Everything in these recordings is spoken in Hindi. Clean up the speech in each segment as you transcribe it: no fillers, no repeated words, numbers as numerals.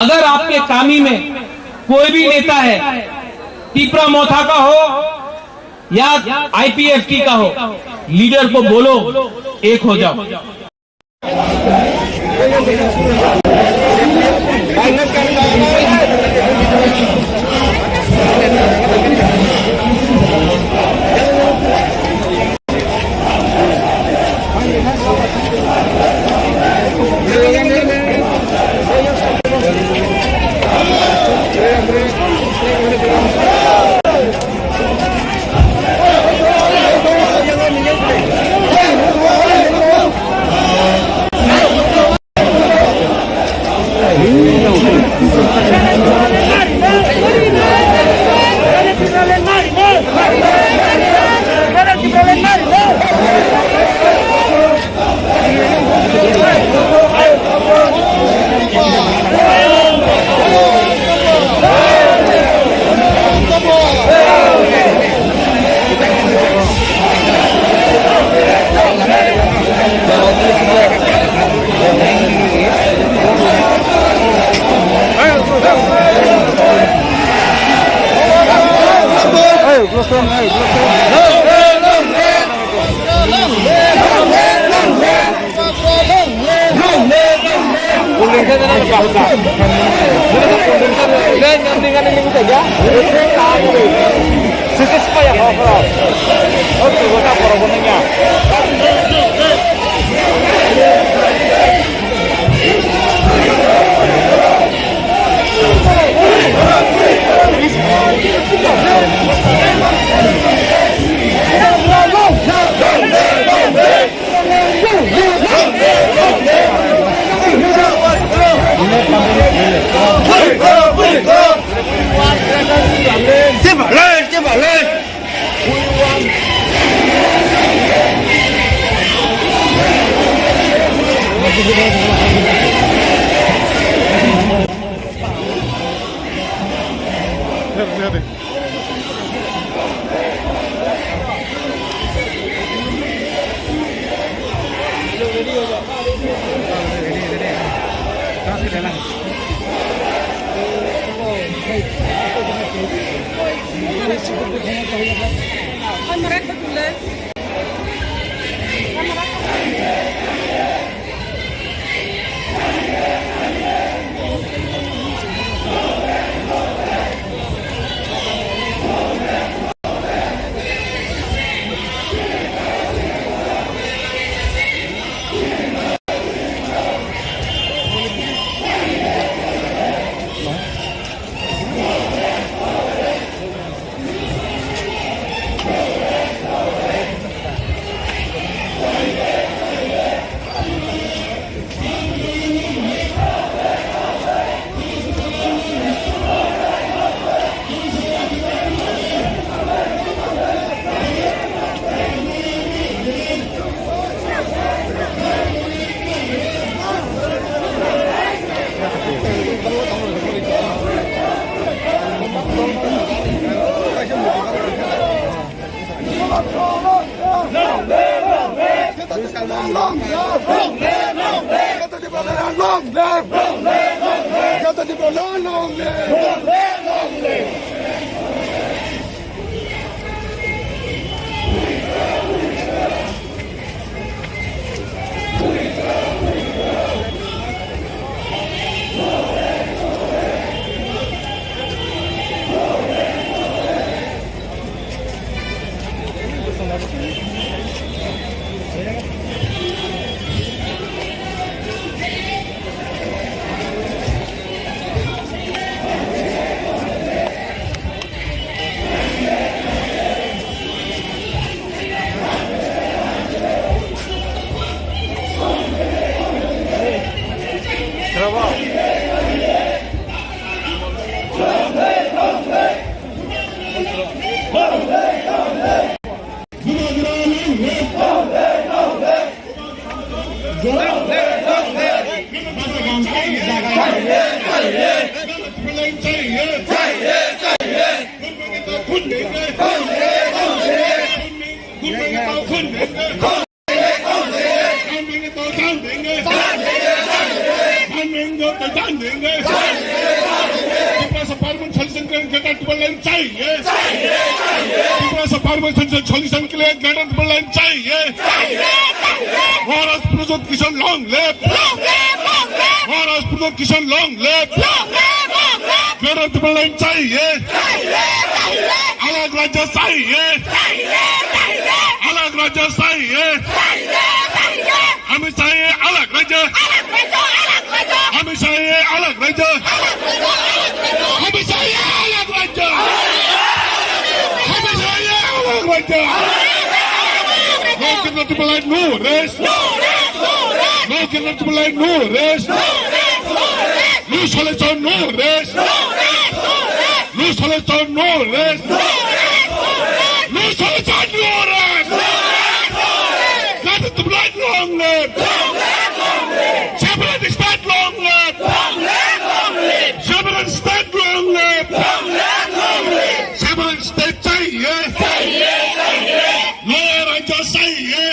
अगर आपके कामी में कोई भी नेता है, टीपरा मोथा का हो या आईपीएफटी का हो, लीडर को बोलो एक हो जाओ। त्रिपुरा से पार्लियामेंट सॉल्यूशन के लिए ट्रिपल लाइन चाहिए, त्रिपुरा से पार्लियामेंट सॉल्यूशन के लिए ट्रिपल लाइन चाहिए। महाराष्ट्र प्रदेश किसान लॉन्ग लिव, महाराष्ट्र प्रदेश किसान लॉन्ग लिव, ट्रिपल लाइन चाहिए, अलग राज्य चाहिए, अलग राज्य चाहिए, हमें चाहिए अलग राज्य, हमें चाहिए अलग राज्य, हमें चाहिए अलग राज्य, हमें चाहिए अलग राज्य। No triple line, no rest. No triple line, no rest. No solution, no rest. No solution, no rest. No solution, no rest. Got it to black long live. Separate state long live. Separate state long live. Separate state चाहिए. नया राज्य चाहिए,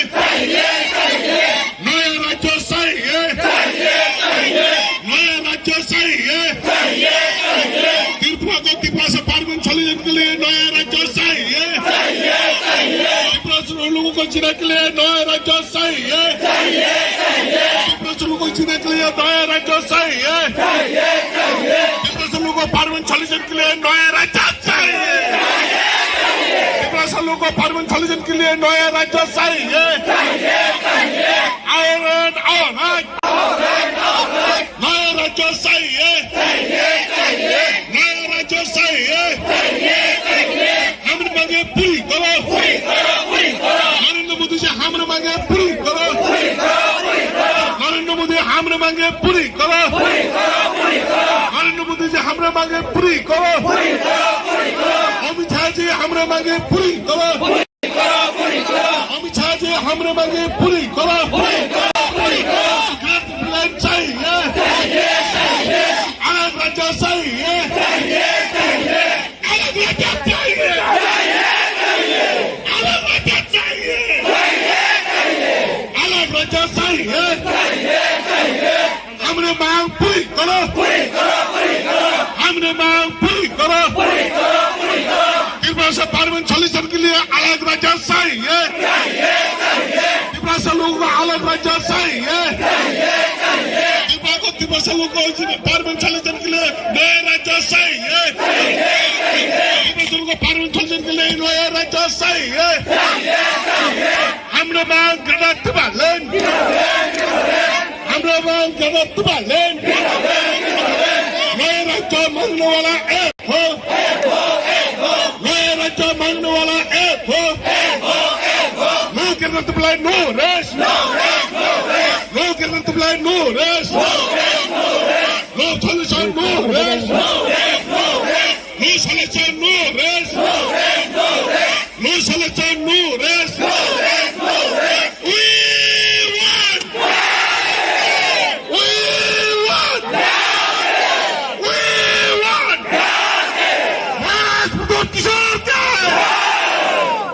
नया राज्य चाहिए, नया राज्य चाहिए, त्रिपुरा को त्रिपुरा से पार्लियामेंट सॉल्यूशन के लिए नया राज्य चाहिए, त्रिपुरा से लोगों को जीने के लिए नया राज्य चाहिए, त्रिपुरा से लोगों को जीने के लिए नया राज्य चाहिए, त्रिपुरा से लोगों को पार्लियामेंट सॉल्यूशन के लिए नया राज्य चाहिए, त्रिपुरा से लोगों को पार्लियामेंट सॉल्यूशन के लिए नया राज्य चाहिए। आयरन ऑलराइट, नया राज्य चाहिए, नया राज्य चाहिए, हमने मांगे पूरी करो, नरेंद्र मोदी से हमने मांगे पूरी करो, नरेंद्र मोदी हमने मांगे पूरी करो, नरेंद्र मोदी से हमने मांगे पूरी करो, अमित शाह जी हमने मांगे पूरी करो, अमित शाह जी हमने मांगे पूरी करो, लाइन चाहिए, अलग राज्य चाहिए, अलग राज्य चाहिए, अलग राज्य चाहिए, अलग राज्य चाहिए, हमने मांग पूरी करो, हमने मांग पूरी करो, त्रिपुरा से पार्लियामेंट सॉल्यूशन के लिए अलग राज्य चाहिए, त्रिपुरा से लोगों को अलग राज्य चाहिए, त्रिपुरा से लोगों को पार्लियामेंट सॉल्यूशन के लिए नया राज्य चाहिए, त्रिपुरा से लोगों को पार्लियामेंट सॉल्यूशन के लिए नया राज्य चाहिए, हमने मांग करना त्रिपुरा, हमने मांग करना त्रिपुरा, नया राज्य मांगने वाला एक हो, नया राज्य मांगने वाला एक हो, नो करना त्रिपुरा, नो रेस्ट, नो करना Tripura, no rest, no solution, no rest, no solution, no rest, no solution, no rest, we want, we want, we want, Maharashtra प्रदेश किसान का,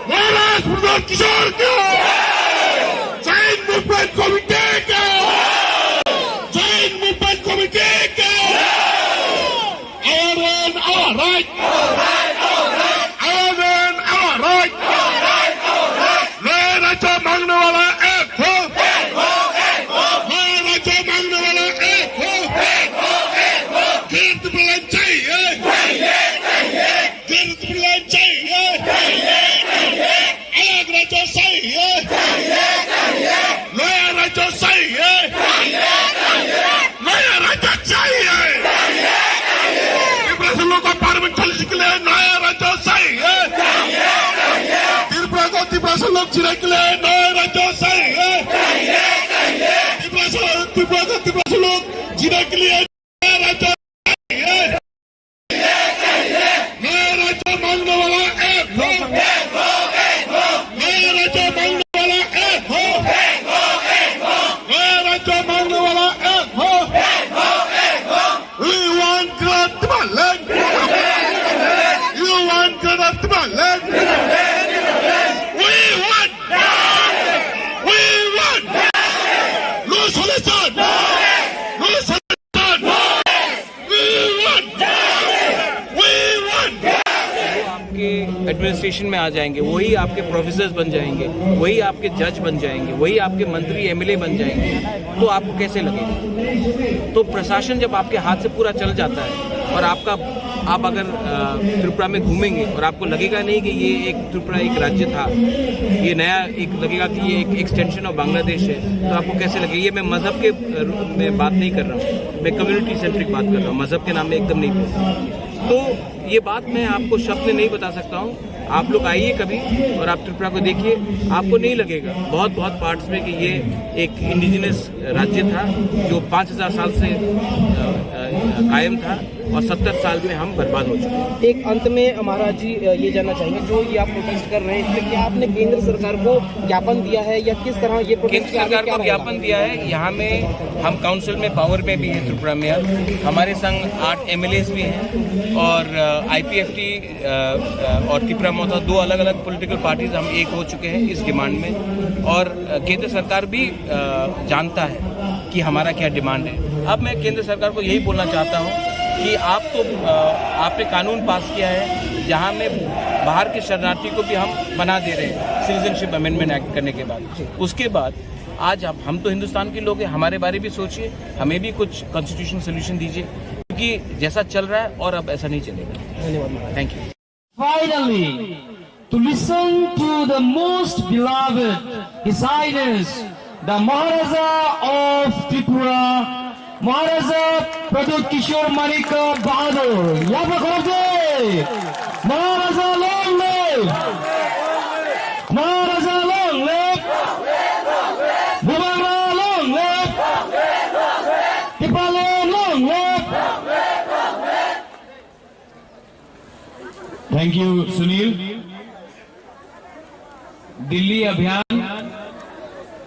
महाराष्ट्र प्रदेश किसान का, जैन मूवमेंट कमिटी का, जैन मूवमेंट कमिटी का, आयरन ऑलराइट, आयरन ऑलराइट, नया राज्य मांगने वाला एक हो, नया राज्य मांगने वाला एक हो, ट्रिपल लाइन चाहिए, ट्रिपल लाइन चाहिए, अलग राज्य चाहिए, नया राज्य चाहिए, नया राज्य चाहिए, त्रिपुरा से लोगों को पार्लियामेंट सॉल्यूशन के लिए नया राज्य चाहिए, त्रिपुरा को त्रिपुरा से लोग जीने के लिए नया राज्य चाहिए, त्रिपुरा को त्रिपुरा से लोग जीने के लिए नया राज्य चाहिए, नया राज्य मांगने वाला एक हो, नया राज्य मांगने वाला एक हो, नया राज्य मांगने वाला एक हो, we want Tripura land, you want Tripura land, we want, no solution, no solution, we want, administration में आ जाएंगे, वही आपके प्रोफेसर्स बन जाएंगे, वही आपके जज बन जाएंगे, वही आपके मंत्री एमएलए बन जाएंगे, तो आपको कैसे लगेगा? तो प्रशासन जब आपके हाथ से पूरा चल जाता है और आप अगर त्रिपुरा में घूमेंगे और आपको लगेगा नहीं कि ये एक त्रिपुरा एक राज्य था, ये नया एक लगेगा कि ये एक एक्सटेंशन ऑफ बांग्लादेश है, तो आपको कैसे लगेगा? ये मैं मज़हब के में बात नहीं कर रहा हूँ, मैं कम्युनिटी सेंट्रिक बात कर रहा हूँ, मज़हब के नाम में एकदम नहीं बोल रहा हूँ। तो ये बात मैं आपको शब्द में नहीं बता सकता हूँ। आप लोग आइए कभी और आप त्रिपुरा को देखिए, आपको नहीं लगेगा बहुत पार्ट्स में कि ये एक इंडिजिनस राज्य था जो 5000 साल से कायम था और 70 साल में हम बर्बाद हो चुके हैं। एक अंत में महाराज जी ये जानना चाहेंगे, जो ये आप प्रोटेस्ट कर रहे हैं इसमें क्या आपने केंद्र सरकार को ज्ञापन दिया है या किस तरह ये प्रोटेस्ट? केंद्र सरकार को ज्ञापन दिया है। यहाँ में हम काउंसिल में पावर में भी है त्रिपुरा में, हमारे संग 8 एमएलएस भी हैं और आईपीएफटी और त्रिपुरा मोथा 2 अलग-अलग पॉलिटिकल पार्टीज हम एक हो चुके हैं इस डिमांड में, और केंद्र सरकार भी जानता है कि हमारा क्या डिमांड है। अब मैं केंद्र सरकार को यही बोलना चाहता हूँ कि आपने कानून पास किया है जहाँ में बाहर के शरणार्थी को भी हम बना दे रहे हैं सिटीजनशिप अमेंडमेंट एक्ट करने के बाद। उसके बाद आज हम तो हिंदुस्तान के लोग हैं, हमारे बारे भी सोचिए, हमें भी कुछ कॉन्स्टिट्यूशन सोल्यूशन दीजिए, क्योंकि जैसा चल रहा है और अब ऐसा नहीं चलेगा। धन्यवाद। Thank you. Finally, to listen to the most beloved His Highness, the Maharaja of Tripura, Maharaja Pradut Kishore Manika Bahadur. Yapakote! Maharaja long live! Maharaja long live! Bubara long live! Tipale long live! Thank you Sunil. Delhi अभियान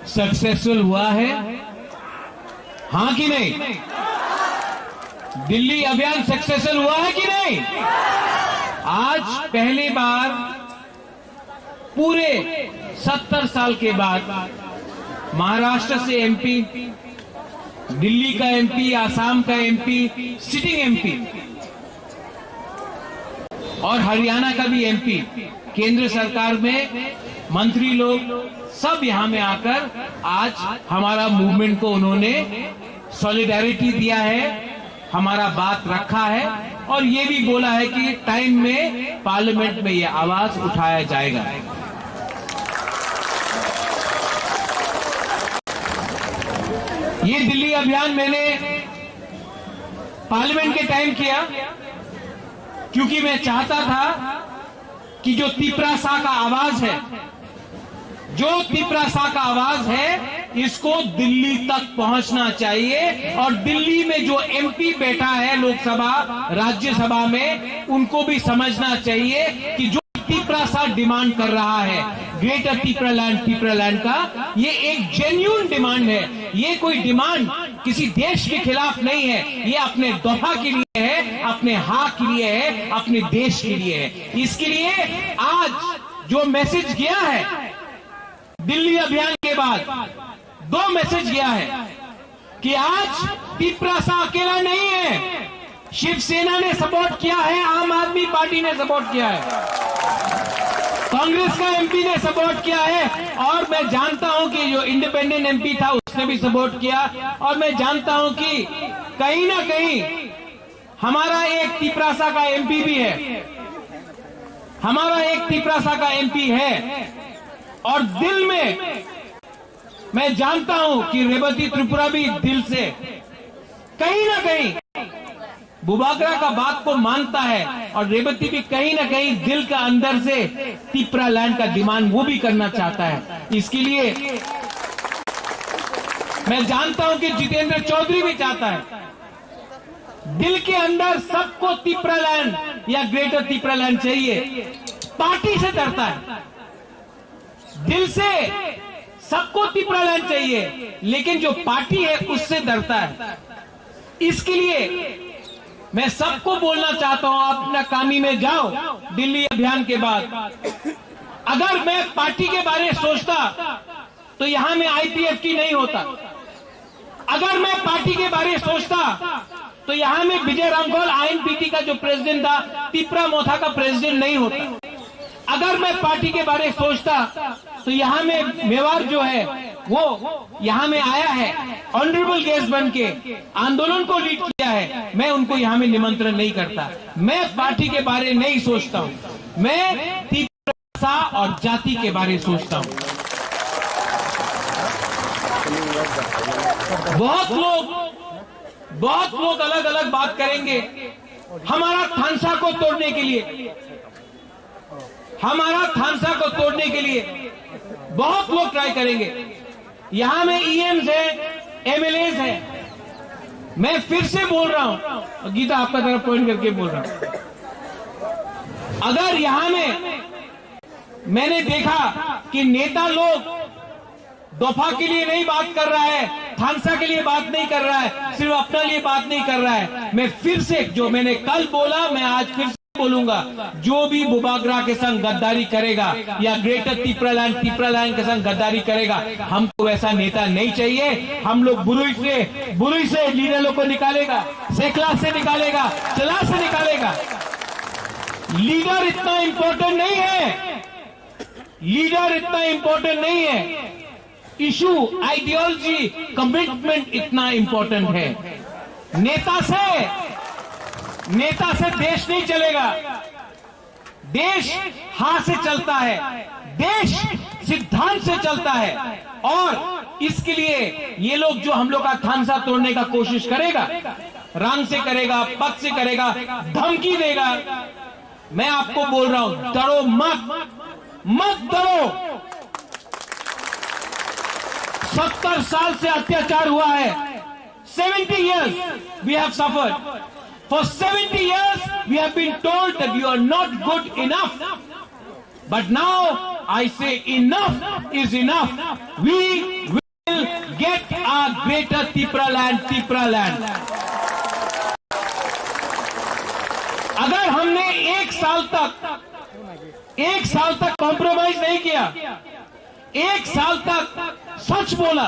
सक्सेसफुल हुआ है, हाँ कि नहीं? दिल्ली अभियान सक्सेसफुल हुआ है कि नहीं? आज पहली बार पूरे 70 साल के बाद महाराष्ट्र से एमपी, दिल्ली का एमपी, आसाम का एमपी, सिटिंग एमपी और हरियाणा का भी एमपी, केंद्र सरकार में मंत्री लोग सब यहां में आकर आज हमारा मूवमेंट को उन्होंने सॉलिडारिटी दिया है, हमारा बात रखा है और ये भी बोला है कि टाइम में पार्लियामेंट में ये आवाज उठाया जाएगा। ये दिल्ली अभियान मैंने पार्लियामेंट के टाइम किया क्योंकि मैं चाहता था कि जो तिपरासा का आवाज है, जो तिपरासा का आवाज है, इसको दिल्ली तक पहुंचना चाहिए और दिल्ली में जो एमपी बैठा है लोकसभा राज्यसभा में, उनको भी समझना चाहिए कि जो तिपरासा डिमांड कर रहा है ग्रेटर तिपरालैंड का, ये एक जेन्युइन डिमांड है। ये कोई डिमांड किसी देश के खिलाफ नहीं है, ये अपने दोहा के लिए है, अपने हाँ के लिए है, अपने देश के लिए है। इसके लिए आज जो मैसेज गया है दिल्ली अभियान के बाद, 2 मैसेज गया है कि आज तिपरासा अकेला नहीं है, शिवसेना ने सपोर्ट किया है, आम आदमी पार्टी ने सपोर्ट किया है, कांग्रेस का एमपी ने सपोर्ट किया है और मैं जानता हूं कि जो इंडिपेंडेंट एमपी था उसने भी सपोर्ट किया और मैं जानता हूं कि कहीं ना कहीं हमारा एक तिपरासा का एमपी भी है, हमारा एक तिपरासा का एमपी है और दिल में मैं जानता हूं कि रेवती त्रिपुरा भी दिल से कहीं ना कहीं बुबागरा का बात को मानता है और रेवती भी कहीं ना कहीं दिल का अंदर से तिपरालैंड का डिमांड वो भी करना चाहता है। इसके लिए मैं जानता हूं कि जितेंद्र चौधरी भी चाहता है, दिल के अंदर सबको तिपरालैंड या ग्रेटर तिपरालैंड चाहिए, पार्टी से डरता है, दिल से सबको तिपरालैंड चाहिए लेकिन जो पार्टी है उससे डरता है। इसके लिए मैं सबको बोलना चाहता हूं, आप अपना कामी में जाओ दिल्ली अभियान के बाद। अगर मैं पार्टी के बारे में सोचता तो यहां में आईपीएफटी नहीं होता, अगर मैं पार्टी के बारे में सोचता तो यहां में विजय रामघोल आईएनपीटी का जो प्रेसिडेंट था, तिपरा मोथा का प्रेसिडेंट नहीं होता। अगर मैं पार्टी के बारे में सोचता तो यहां में मेवाड़ जो है वो यहां में आया है, ऑनरेबल गेस्ट बन के आंदोलन को लीड किया है, मैं उनको यहां में निमंत्रण नहीं करता। मैं पार्टी के बारे में नहीं सोचता हूं, मैं तीव्रता और जाति के बारे में सोचता हूं। बहुत लोग अलग अलग बात करेंगे हमारा थानसा को तोड़ने के लिए, हमारा थानसा को तोड़ने के लिए बहुत लोग ट्राई करेंगे। यहां में ईएम्स है, एमएलएज है। मैं फिर से बोल रहा हूं, गीता आपका तरफ पॉइंट करके बोल रहा हूं, अगर यहां में मैंने देखा कि नेता लोग दफा के लिए नहीं बात कर रहा है, थानसा के लिए बात नहीं कर रहा है, सिर्फ अपने लिए बात नहीं कर रहा है, मैं फिर से जो मैंने कल बोला मैं आज फिर से बोलूंगा, जो भी बुबागरा के संग गद्दारी करेगा या ग्रेटर तिपरालैंड के संग गद्दारी करेगा, हमको वैसा नेता नहीं चाहिए। हम लोग बुरुई से लीडरों को निकालेगा, सेकला से निकालेगा, चला से निकालेगा। लीडर इतना इंपॉर्टेंट नहीं है, लीडर इतना इंपॉर्टेंट नहीं है, इशू, आइडियोलॉजी, कमिटमेंट इतना इंपॉर्टेंट है। नेता से देश नहीं चलेगा, देश हाथ से चलता है, देश सिद्धांत से चलता है। और इसके लिए ये लोग जो हम लोग का थानसा तोड़ने का कोशिश करेगा, रंग से करेगा, पद से करेगा, धमकी देगा, मैं आपको बोल रहा हूं, डरो मत डरो। 70 साल से अत्याचार हुआ है, 70 years we have suffered. For 70 years we have been told that you are not good enough. But now I say enough is enough. We will get our greater Tipraland. अगर हमने एक साल तक कॉम्प्रोमाइज नहीं किया, एक साल तक सच बोला,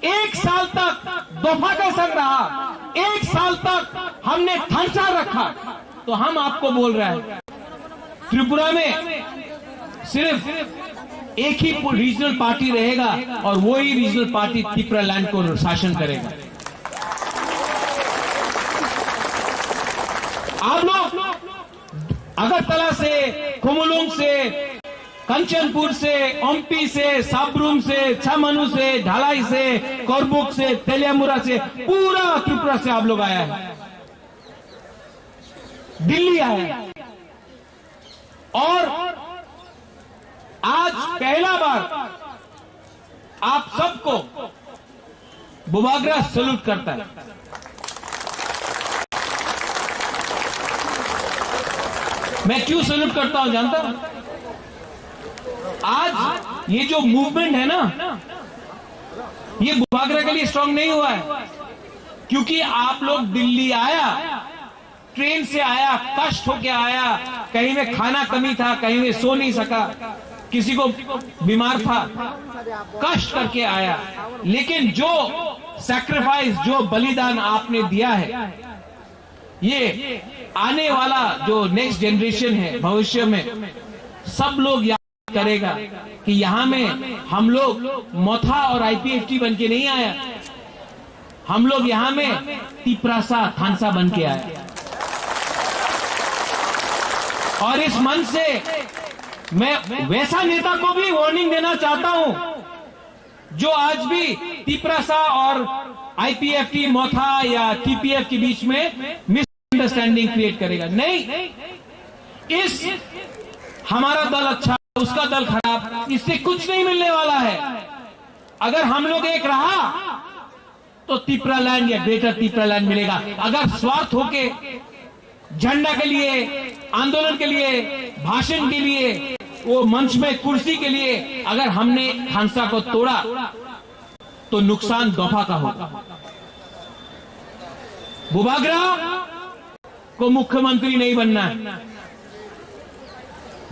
एक साल तक दफा का संग रहा, एक साल तक हमने थानसा रखा, तो हम आपको बोल रहे हैं त्रिपुरा में सिर्फ एक ही रीजनल पार्टी रहेगा और वही रीजनल पार्टी तिपरालैंड को शासन करेगा। आप लोग अगरतला से, कुमुलुंग से, कंचनपुर से, ओम्पी से, साबरूम से, छमनु से, ढालाई से, कोरबुक से, तेलियामुरा से, पूरा त्रिपुरा से आप लोग आया है, दिल्ली आया है। और आज पहला बार आप सबको बुबागरा सैल्यूट करता है। मैं क्यों सैल्यूट करता हूं जानता हूं? आज ये जो मूवमेंट है ना, ये बुबागरा के लिए स्ट्रांग नहीं हुआ है, क्योंकि आप लोग दिल्ली आया, ट्रेन से आया, कष्ट होके आया, कहीं में खाना कमी था, कहीं में सो नहीं सका, किसी को बीमार था, कष्ट करके आया। लेकिन जो सैक्रिफाइस, जो बलिदान आपने दिया है, ये आने वाला जो नेक्स्ट जनरेशन है, भविष्य में सब लोग याद करेगा कि यहां में हम लोग मोथा और आईपीएफटी बन के नहीं आया, हम लोग यहां में तिपरासा थानसा बन के आए। और इस मंच से मैं वैसा नेता को भी वार्निंग देना चाहता हूं जो आज भी तिपरासा और आईपीएफटी, मोथा या टीपीएफ के बीच में मिसअंडरस्टैंडिंग क्रिएट करेगा। नहीं, इस हमारा दल अच्छा, उसका दल खराब, इससे कुछ नहीं मिलने वाला है। अगर हम लोग एक रहा तो तिपरालैंड या ग्रेटर तिपरालैंड मिलेगा। अगर स्वार्थ होके झंडा के लिए, आंदोलन के लिए, भाषण के लिए, वो मंच में कुर्सी के लिए अगर हमने थानसा को तोड़ा तो नुकसान दफा का होगा। बुबागरा को मुख्यमंत्री नहीं बनना है।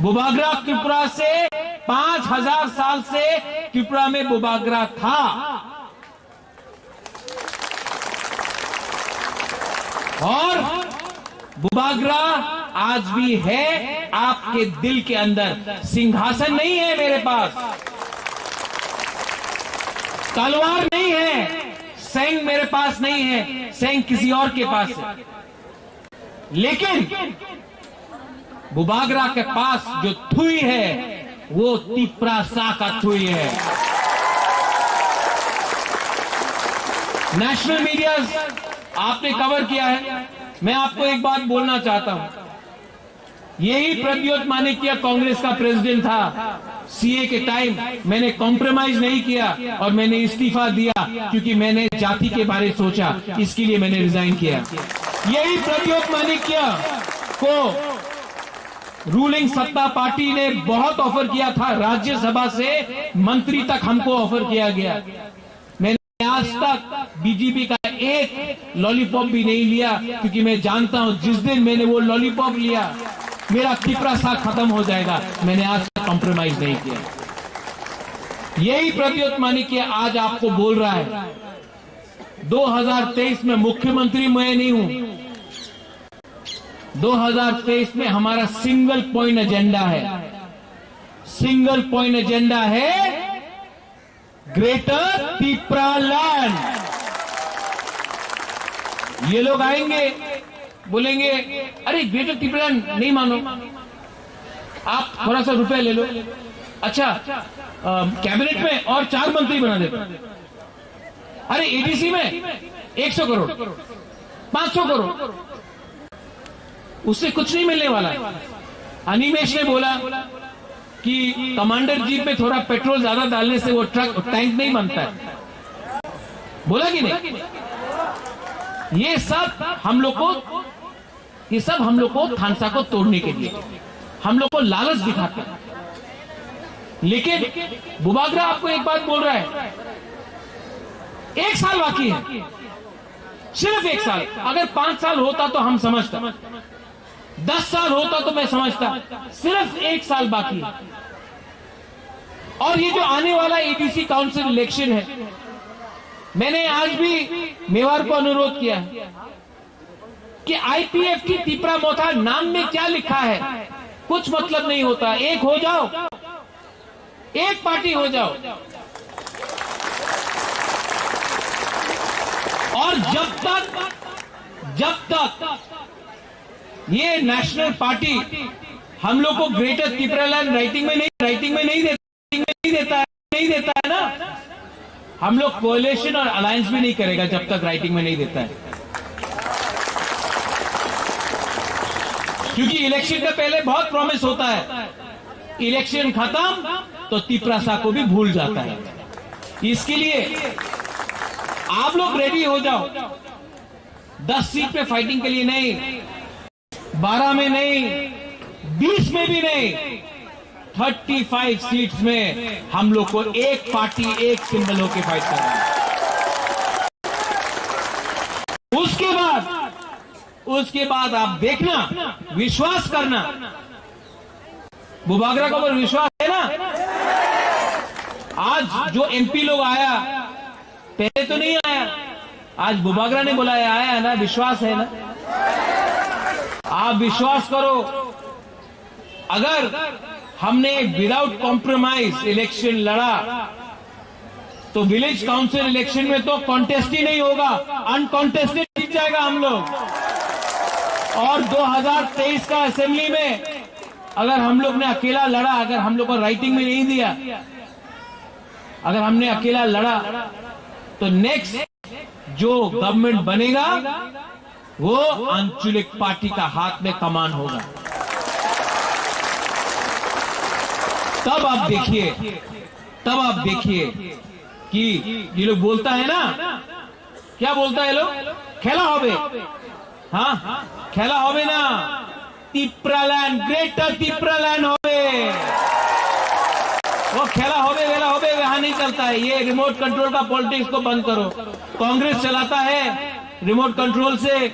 बुबागरा त्रिपुरा से 5000 साल से त्रिपुरा में बुबागरा था। और बुबागरा आज भी है आपके दिल के अंदर। सिंहासन नहीं है मेरे पास, तलवार नहीं है, सेंग मेरे पास नहीं है, सेंग किसी और के पास है। लेकिन बुबागरा के पास जो थुई है वो तिप्रासा का थुई है। नेशनल मीडिया आपने कवर किया है। मैं आपको एक बात बोलना चाहता हूं, यही प्रद्योत माणिक्य कांग्रेस का प्रेसिडेंट था। सीए के टाइम मैंने कॉम्प्रोमाइज नहीं किया और मैंने इस्तीफा दिया क्योंकि मैंने जाति के बारे सोचा, इसके लिए मैंने रिजाइन किया। यही प्रद्योत माणिक्य को रूलिंग सत्ता पार्टी ने बहुत ऑफर किया था, राज्यसभा से मंत्री तक हमको ऑफर किया गया। मैंने आज तक बीजेपी का एक लॉलीपॉप भी नहीं लिया क्योंकि मैं जानता हूं जिस दिन मैंने वो लॉलीपॉप लिया मेरा तिप्रासा खत्म हो जाएगा। मैंने आज तक कॉम्प्रोमाइज नहीं किया। यही प्रद्योत माणिक्य आज आपको बोल रहा है 2023 में मुख्यमंत्री मैं नहीं हूं। 2023 में हमारा सिंगल पॉइंट एजेंडा है। सिंगल पॉइंट एजेंडा है ग्रेटर तिप्रालैंड। ये लोग आएंगे बोलेंगे अरे ग्रेटर तिप्रालैंड नहीं मानो, आप थोड़ा सा रुपए ले लो। अच्छा कैबिनेट में और 4 मंत्री बना देते। अरे एडीसी में 100 करोड़ 500 करोड़, उससे कुछ नहीं मिलने वाला। अनिमेश ने बोला कि कमांडर जीप में थोड़ा पेट्रोल ज्यादा डालने से वो टैंक नहीं बनता है, बोला कि नहीं? ये सब हम लोग को थानसा को तोड़ने के लिए हम लोग को लालच दिखाते हैं। लेकिन बुबागरा आपको एक बात बोल रहा है, 1 साल बाकी है, सिर्फ 1 साल। अगर 5 साल होता तो हम समझता, 10 साल होता तो मैं समझता, सिर्फ 1 साल बाकी है। और ये जो आने वाला एडीसी काउंसिल इलेक्शन है, मैंने आज भी मेवाड़ को अनुरोध किया है कि आईपीएफ की तिप्रा मोथा नाम में क्या लिखा है कुछ मतलब नहीं होता। एक हो जाओ, एक पार्टी हो जाओ। और जब तक ये नेशनल पार्टी हम लोग को ग्रेटर तिप्रालैंड राइटिंग में नहीं देता है ना, हम लोग कोएलिशन और अलायंस भी नहीं करेगा जब तक राइटिंग में नहीं देता है। क्योंकि इलेक्शन का पहले बहुत प्रॉमिस होता है, इलेक्शन खत्म तो तिप्रासा को भी भूल जाता है। इसके लिए आप लोग रेडी हो जाओ। 10 सीट पे फाइटिंग के लिए नहीं, 12 में नहीं, 20 में भी नहीं, 35 सीट्स में हम लोग को एक पार्टी एक सिंबल होकर फाइट करना है। उसके बाद आप देखना, विश्वास करना। बुबागरा को अगर विश्वास है ना, आज जो एमपी लोग आया, पहले तो नहीं आया, आज बुबागरा ने बुलाया, आया ना, विश्वास है ना। आप विश्वास करो, अगर हमने विदाउट कॉम्प्रोमाइज इलेक्शन लड़ा तो विलेज काउंसिल इलेक्शन में तो कॉन्टेस्ट ही नहीं होगा, अनकॉन्टेस्टेड जीत जाएगा हम लोग। और 2023 का असेंबली में अगर हम लोग ने अकेला लड़ा, अगर हम लोग को राइटिंग में नहीं दिया, अगर हमने अकेला लड़ा तो नेक्स्ट जो गवर्नमेंट बनेगा वो आंचलिक पार्टी का हाथ में कमान होगा। तब आप देखिए कि ये लोग बोलता है ना, क्या बोलता है लोग, खेला होबे, हाँ खेला होबे ना, तिप्रालैंड, ग्रेटर तिप्रालैंड होबे, वो खेला होबे वेला होबे वहां नहीं चलता है। ये रिमोट कंट्रोल का पॉलिटिक्स को बंद करो। कांग्रेस चलाता है रिमोट कंट्रोल से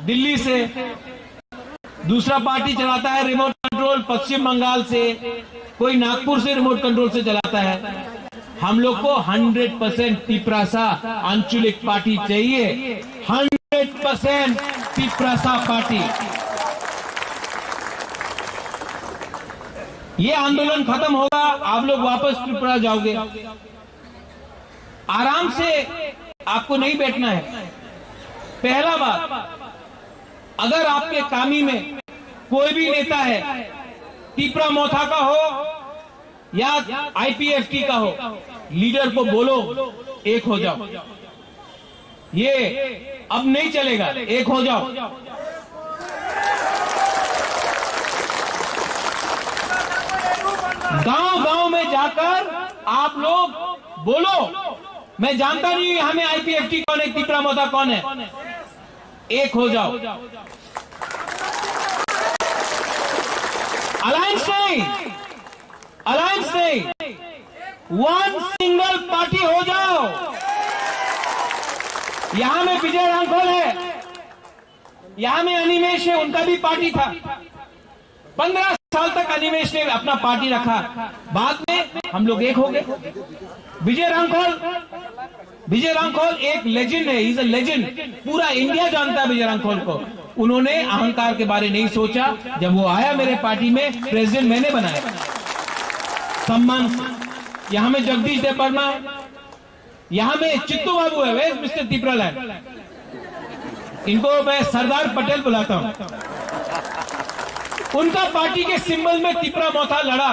दिल्ली से, दूसरा पार्टी चलाता है रिमोट कंट्रोल पश्चिम बंगाल से, कोई नागपुर से रिमोट कंट्रोल से चलाता है। हम लोग को 100% तिप्रासा आंचलिक पार्टी चाहिए, 100% तिप्रासा पार्टी। ये आंदोलन खत्म होगा, आप लोग वापस त्रिपुरा जाओगे। आराम से आपको नहीं बैठना है। पहला बात, अगर आपके कामी में कोई भी नेता है, तिपरा मोथा का हो या आईपीएफटी का हो, लीडर को बोलो एक हो जाओ। ये अब नहीं चलेगा, एक हो जाओ। गांव गांव में जाकर आप लोग बोलो, मैं जानता नहीं हमें आईपीएफटी कौन है, तिपरा मोथा कौन है, एक हो जाओ। अलायंस नहीं, अलायंस नहीं, वन सिंगल पार्टी हो जाओ। यहां में विजय रांखोल है, यहां में अनिमेश है, उनका भी पार्टी था। 15 साल तक अनिमेश ने अपना पार्टी रखा, बाद में हम लोग एक हो गए। विजय रांखोल एक लेजेंड है, इज अ लेजेंड। पूरा इंडिया जानता है विजय रांखोल को। उन्होंने अहंकार के बारे नहीं सोचा। जब वो आया मेरे पार्टी में, प्रेसिडेंट मैंने बनाया सम्मान। यहां में जगदीश देववर्मा है, यहां में चित्तू बाबू है, वे मिस्टर तिपरालैंड, इनको मैं सरदार पटेल बुलाता हूं। उनका पार्टी के सिंबल में तिपरा मोथा लड़ा।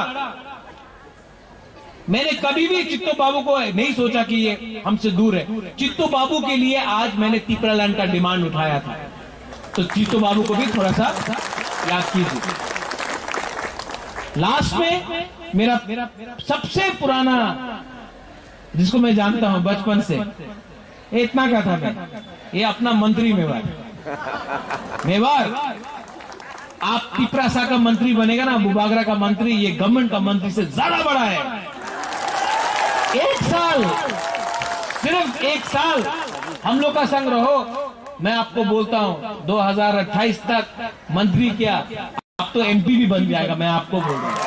मैंने कभी भी चित्तू बाबू को नहीं सोचा कि ये हमसे दूर है। चित्तू बाबू के लिए आज मैंने तिपरालैंड का डिमांड उठाया था, तो चित्तू बाबू को भी थोड़ा सा याद कीजिए। लास्ट में मेरा सबसे पुराना, जिसको मैं जानता हूं बचपन से, इतना क्या था मैं, ये अपना मंत्री मेवार। आप तिपरा सा का मंत्री बनेगा ना, बुबागरा का मंत्री, ये गवर्नमेंट का मंत्री से ज्यादा बड़ा है। एक साल, सिर्फ एक साल हम लोग का संग रहो। मैं आपको बोलता हूं 2028 तक मंत्री क्या, आप तो एमपी भी बन जाएगा, मैं आपको बोल रहा हूं।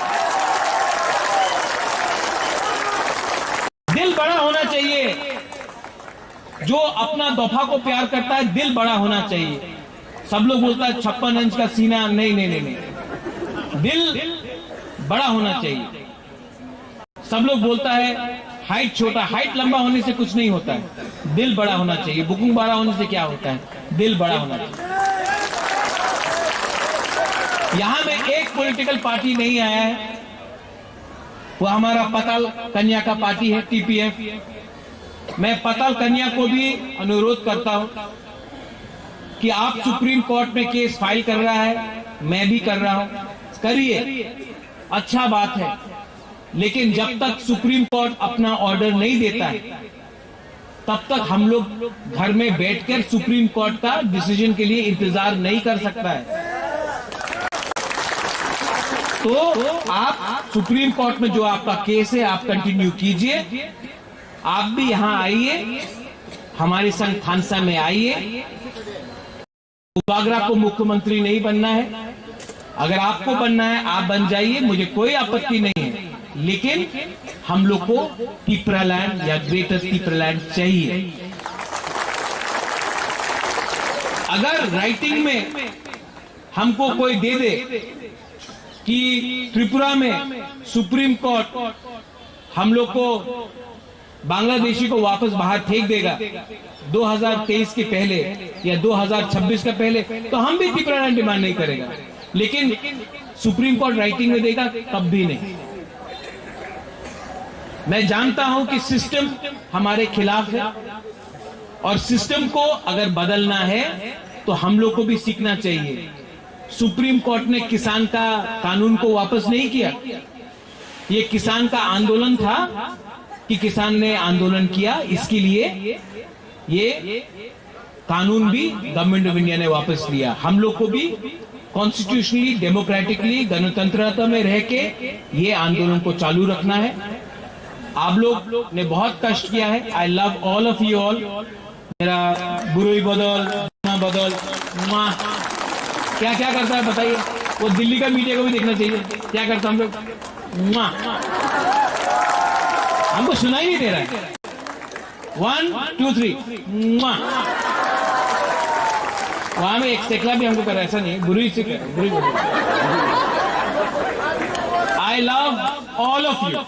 दिल बड़ा होना चाहिए। जो अपना दफा को प्यार करता है, दिल बड़ा होना चाहिए। सब लोग बोलता है 56 इंच का सीना, नहीं नहीं नहीं नहीं, दिल बड़ा होना चाहिए। सब लोग बोलता है हाइट छोटा, हाइट लंबा होने से कुछ नहीं होता है, दिल बड़ा होना चाहिए। बुकिंग बड़ा होने से क्या होता है, दिल बड़ा होना चाहिए। यहां में एक पॉलिटिकल पार्टी नहीं आया है, वो हमारा पताल कन्या का पार्टी है, टीपीएफ। मैं पताल कन्या को भी अनुरोध करता हूं कि आप सुप्रीम कोर्ट में केस फाइल कर रहा है, मैं भी कर रहा हूं, करिए, अच्छा बात है। लेकिन जब तक सुप्रीम कोर्ट अपना ऑर्डर नहीं देता है, तब तक हम लोग घर में बैठकर सुप्रीम कोर्ट का डिसीजन के लिए इंतजार नहीं कर सकता है। तो आप सुप्रीम कोर्ट में जो आपका केस है, आप कंटिन्यू कीजिए। आप भी यहां आइए, हमारे संग थानसा में आइए। बुबागरा को मुख्यमंत्री नहीं बनना है, अगर आपको बनना है आप बन जाइए, मुझे कोई आपत्ति नहीं है। लेकिन हम लोग को तिपरालैंड या ग्रेटर तिपरालैंड चाहिए। अगर राइटिंग में हमको कोई दे दे कि त्रिपुरा में सुप्रीम कोर्ट हम लोग को, बांग्लादेशी को वापस बाहर फेंक देगा 2023 के पहले या 2026 का पहले, तो हम भी तिपरालैंड डिमांड नहीं करेगा। लेकिन सुप्रीम कोर्ट राइटिंग में देगा तब भी नहीं। मैं जानता हूं कि सिस्टम हमारे खिलाफ है, और सिस्टम को अगर बदलना है तो हम लोग को भी सीखना चाहिए। सुप्रीम कोर्ट ने किसान का कानून को वापस नहीं किया, ये किसान का आंदोलन था कि किसान ने आंदोलन किया, इसके लिए ये कानून भी गवर्नमेंट ऑफ इंडिया ने वापस लिया। हम लोग को भी कॉन्स्टिट्यूशनली, डेमोक्रेटिकली, गणतंत्रता में रह के ये आंदोलन को चालू रखना है। आप लोग ने बहुत कष्ट किया है। I love all of you all. मेरा बुरुई बदल माँ क्या क्या करता है बताइए। वो दिल्ली का मीडिया को भी देखना चाहिए क्या करता हम लोग। हमको सुनाई नहीं दे रहा है। 1 2 3 वहां में एक सेकला भी हमको कर रहा है, ऐसा नहीं, बुरी से कर, बुरी। I love all of you.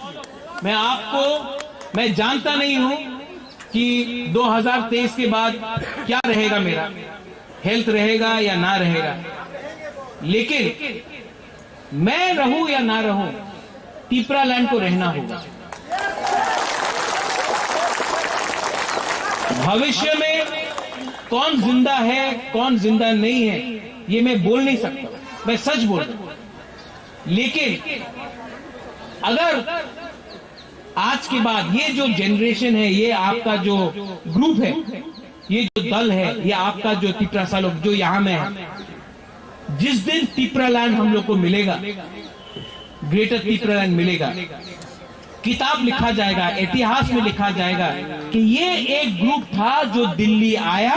मैं जानता नहीं हूं कि 2023 के बाद क्या रहेगा, मेरा हेल्थ रहेगा या ना रहेगा, लेकिन मैं रहूं या ना रहूं, तिपरालैंड को रहना होगा। भविष्य में कौन जिंदा है कौन जिंदा नहीं है ये मैं बोल नहीं सकता, मैं सच बोल रहा हूं। लेकिन अगर आज के बाद ये जो जनरेशन है, ये आपका जो ग्रुप है, ये जो दल है, ये आपका जो तिपरासा लोग जो यहां में है, जिस दिन तिपरालैंड हम लोग को मिलेगा, ग्रेटर तिपरालैंड मिलेगा, किताब लिखा जाएगा, इतिहास में लिखा जाएगा कि ये एक ग्रुप था जो दिल्ली आया,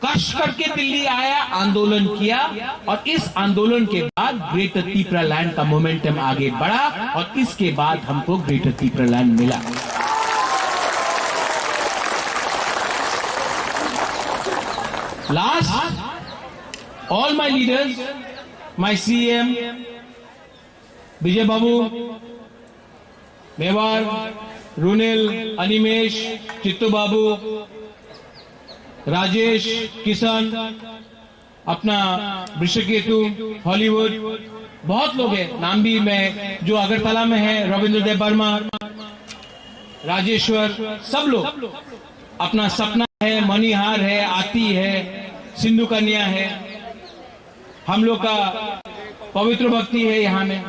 कष्ट करके दिल्ली आया, आंदोलन किया, और इस आंदोलन के बाद ग्रेटर तिपरालैंड का मोमेंटम आगे बढ़ा, और इसके बाद हमको ग्रेटर तिपरालैंड मिला। Last, all my leaders, my CM, विजय बाबू, मेवाड़, रुनिल, अनिमेश, चित्तू बाबू, राजेश, किशन, अपना वृषकेतु, हॉलीवुड, बहुत लोग हैं, नाम भी मैं जो अगरतला में है, रविंद्र देव वर्मा, राजेश्वर, सब लोग, अपना सपना है, मणिहार है, आती है, सिंधु कन्या है, हम लोग का पवित्र भक्ति है, यहाँ में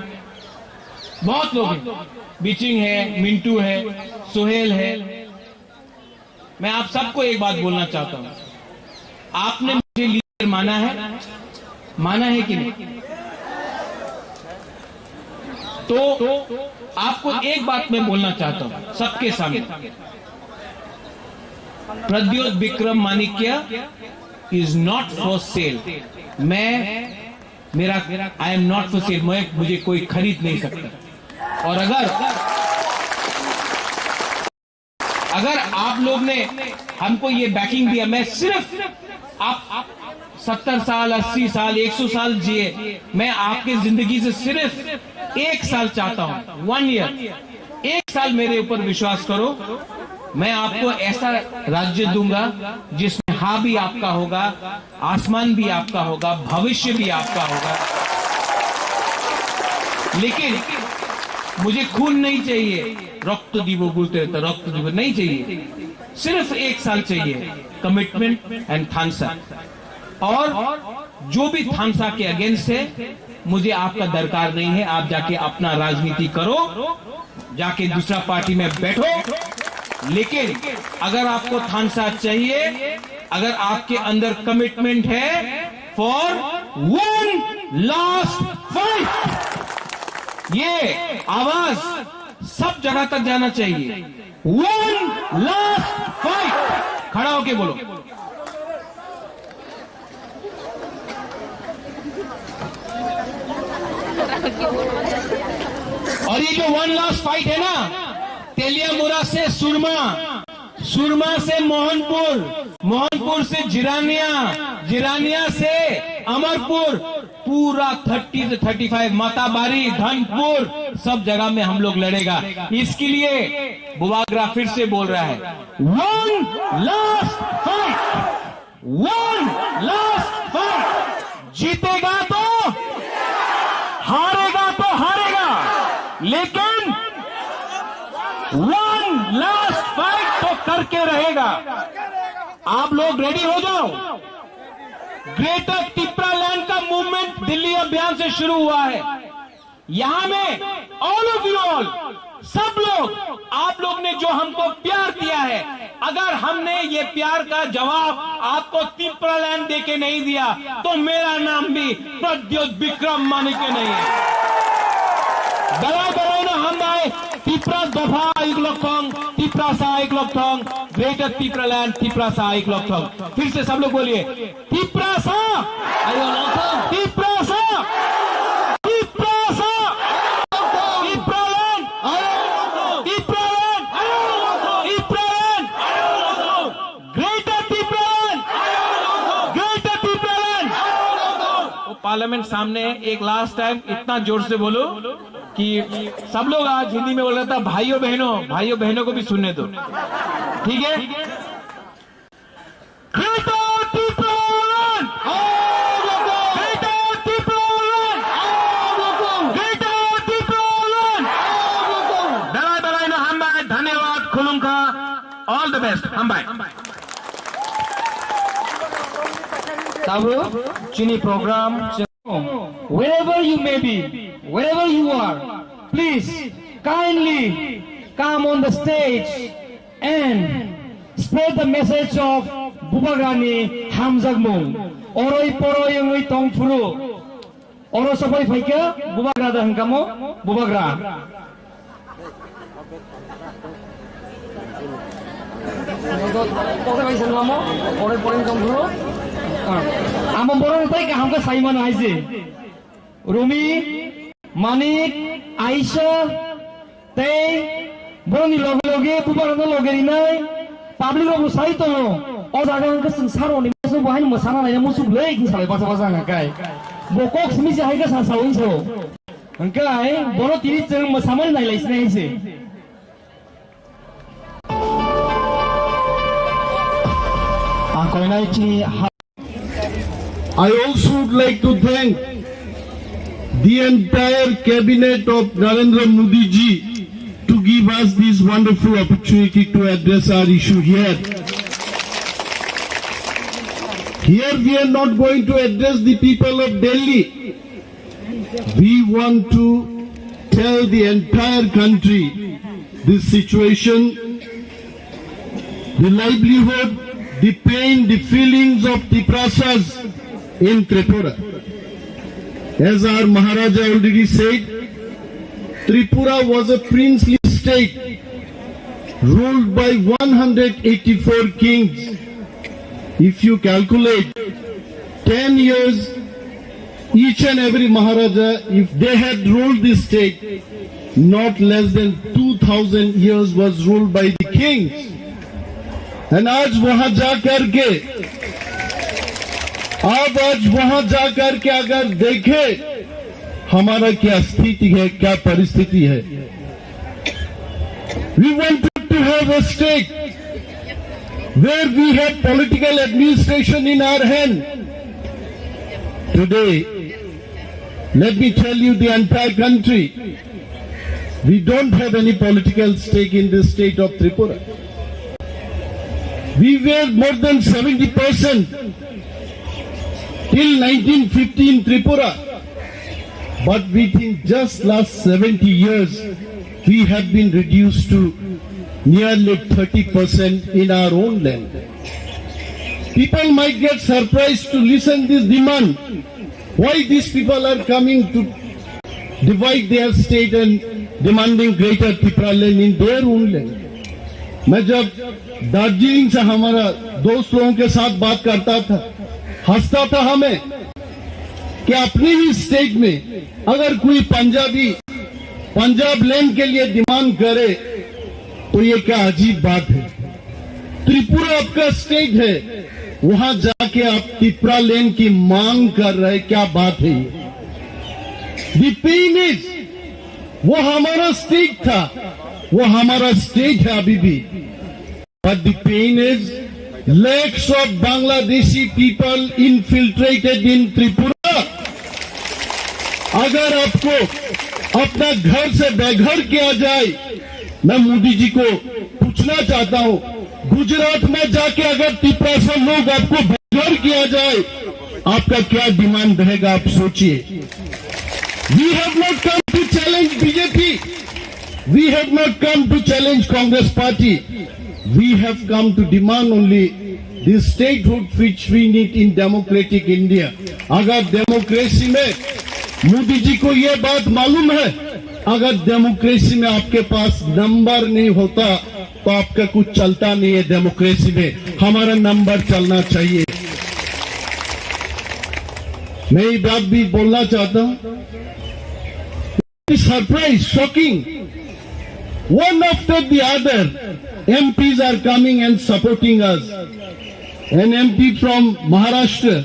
बहुत लोग हैं, बीचिंग है, मिंटू है, सुहेल है। मैं आप सबको एक बात बोलना चाहता हूं, आपने मुझे लीडर माना है कि नहीं? तो आपको एक बात मैं बोलना चाहता हूं सबके सामने, Pradyot Bikram Manikya is not for sale. I am not for sale, मुझे कोई खरीद नहीं सकता। और अगर आप लोग ने हमको ये बैकिंग दिया, मैं सिर्फ आप 70 साल 80 साल 100 साल जिए, मैं आपकी जिंदगी से सिर्फ 1 साल चाहता हूं, 1 ईयर, 1 साल मेरे ऊपर विश्वास करो, मैं आपको ऐसा राज्य दूंगा जिसमें हाँ भी आपका होगा, आसमान भी आपका होगा, भविष्य भी आपका होगा। लेकिन मुझे खून नहीं चाहिए, रक्त दीवो बोलते रहता, रक्त दीवो नहीं चाहिए, सिर्फ 1 साल चाहिए, कमिटमेंट एंड थानसा। और जो भी थानसा के अगेंस्ट है, मुझे आपका दरकार नहीं है, आप जाके अपना राजनीति करो, जाके दूसरा पार्टी में बैठो। लेकिन अगर आपको थानसा चाहिए, अगर आपके अंदर कमिटमेंट है फॉर 1 लास्ट फाइट, ये आवाज सब जगह तक जाना चाहिए, 1 लास्ट फाइट, खड़ा होके बोलो। और ये जो 1 लास्ट फाइट है ना, तेलियामुरा से सुरमा, सुरमा से मोहनपुर, मोहनपुर से जिरानिया, जिरानिया से अमरपुर, पूरा 30 से 35 माताबारी, धनपुर, सब जगह में हम लोग लड़ेगा। इसके लिए बुवाग्रा फिर से बोल रहा है, 1 लास्ट फाइट, 1 लास्ट फाइट। जीतेगा तो हारेगा तो हारेगा, लेकिन 1 लास्ट फाइट तो करके रहेगा। आप लोग रेडी हो जाओ। ग्रेटर तिपरालैंड का मूवमेंट दिल्ली अभियान से शुरू हुआ है। यहां में ऑल ऑफ यू ऑल, सब लोग, आप लोग ने जो हमको प्यार दिया है, अगर हमने ये प्यार का जवाब आपको तिपरालैंड देके नहीं दिया तो मेरा नाम भी प्रद्योत विक्रम माणिक्य नहीं है। दराई ना हम आए तिपरा दफा एक लोग, तिपरा सा एक लोग, ग्रेटर तिपरालैंड, तिपरा सा एक लोग। फिर से सब लोग बोलिए, तिपरा सा, तिपरा सा, तिपरा सा, तिपरालैंड, तिपरालैंड, तिपरालैंड, ग्रेटर तिपरालैंड, ग्रेटर तिपरालैंड। पार्लियामेंट सामने एक लास्ट टाइम इतना जोर से बोलो कि सब लोग आज हिंदी में बोल रहा था, भाइयों बहनों को भी सुनने दो, ठीक है? धन्यवाद खुलुमका, ऑल द बेस्ट हम भाई Tabu, Chini program. Wherever you may be, wherever you are, please kindly come on the stage and spread the message of Bubagrani Hamzagmung. Oroi poroi ngui tongfuru. Oro sopai faika Bubagra da hangkamo Bubagra. Amo borong tay ka hamka Simon aise Rumi Manik Aisha tay borong ni loge Bubagra no loge ni nai public lo sai to o jaga hamka sangsar oni maso bahai masana lai musu blai ki salai basa ngakai bokok simi se haiga sa sawin so ngakai boro 30 jang masamal nai lai snai se I also would like to thank the entire cabinet of Narendra Modi ji to give us this wonderful opportunity to address our issue here. Here we are not going to address the people of Delhi. We want to tell the entire country this situation, the livelihood, the pain, the feelings of the Tiprasas in Tripura. As our Maharaja already said, Tripura was a princely state ruled by 184 kings. If you calculate 10 years, each and every Maharaja, if they had ruled this state, not less than 2000 years was ruled by the kings. And आज वहां जाकर के अगर देखे हमारा क्या स्थिति है, क्या परिस्थिति है. We wanted to have a state where we had political administration in our hand. Today, let me tell you, the entire country, we don't have any political stake in the state of Tripura. We were more than 70% till 1950 in Tripura. But within just last 70 years, we have been reduced to nearly 30% in our own land. People might get surprised to listen this demand. Why these people are coming to divide their state and demanding greater Tripura land in their own land. मैं जब दार्जिलिंग से हमारा दोस्त लोगों के साथ बात करता था, हंसता था हमें कि अपने ही स्टेट में अगर कोई पंजाबी पंजाब लैंड के लिए डिमांड करे तो ये क्या अजीब बात है. त्रिपुरा आपका स्टेट है, वहां जाके आप त्रिपुरा लैंड की मांग कर रहे, क्या बात है ये. द पेन इज, वो हमारा स्टेट था, वो हमारा स्टेट है अभी भी. But the pain is lakhs of Bangladeshi people infiltrated in Tripura. अगर आपको अपना घर से बेघर किया जाए, मैं मोदी जी को पूछना चाहता हूं, गुजरात में जाके अगर त्रिपुरा से लोग आपको बेघर किया जाए, आपका क्या डिमांड रहेगा, आप सोचिए. We have not come to challenge BJP. We have not come to challenge Congress party. We have come to demand only the statehood which we need in democratic India. अगर डेमोक्रेसी में मोदी जी को ये बात मालूम है, अगर डेमोक्रेसी में आपके पास नंबर नहीं होता तो आपका कुछ चलता नहीं है. डेमोक्रेसी में हमारा नंबर चलना चाहिए. मैं ये बात भी बोलना चाहता हूं. Surprise, shocking, one after the other, MPs are coming and supporting us. An MP from Maharashtra,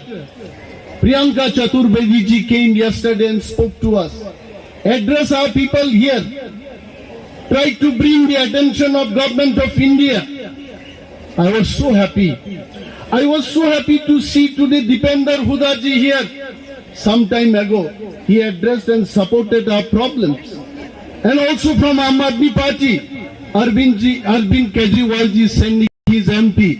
Priyanka Chaturvedi ji came yesterday and spoke to us, address our people here, try to bring the attention of government of India. I was so happy. I was so happy to see today Dipender Huda ji here. Some time ago, he addressed and supported our problems. And also from Aam Aadmi Party, Arvind Kejriwal ji sending his MP.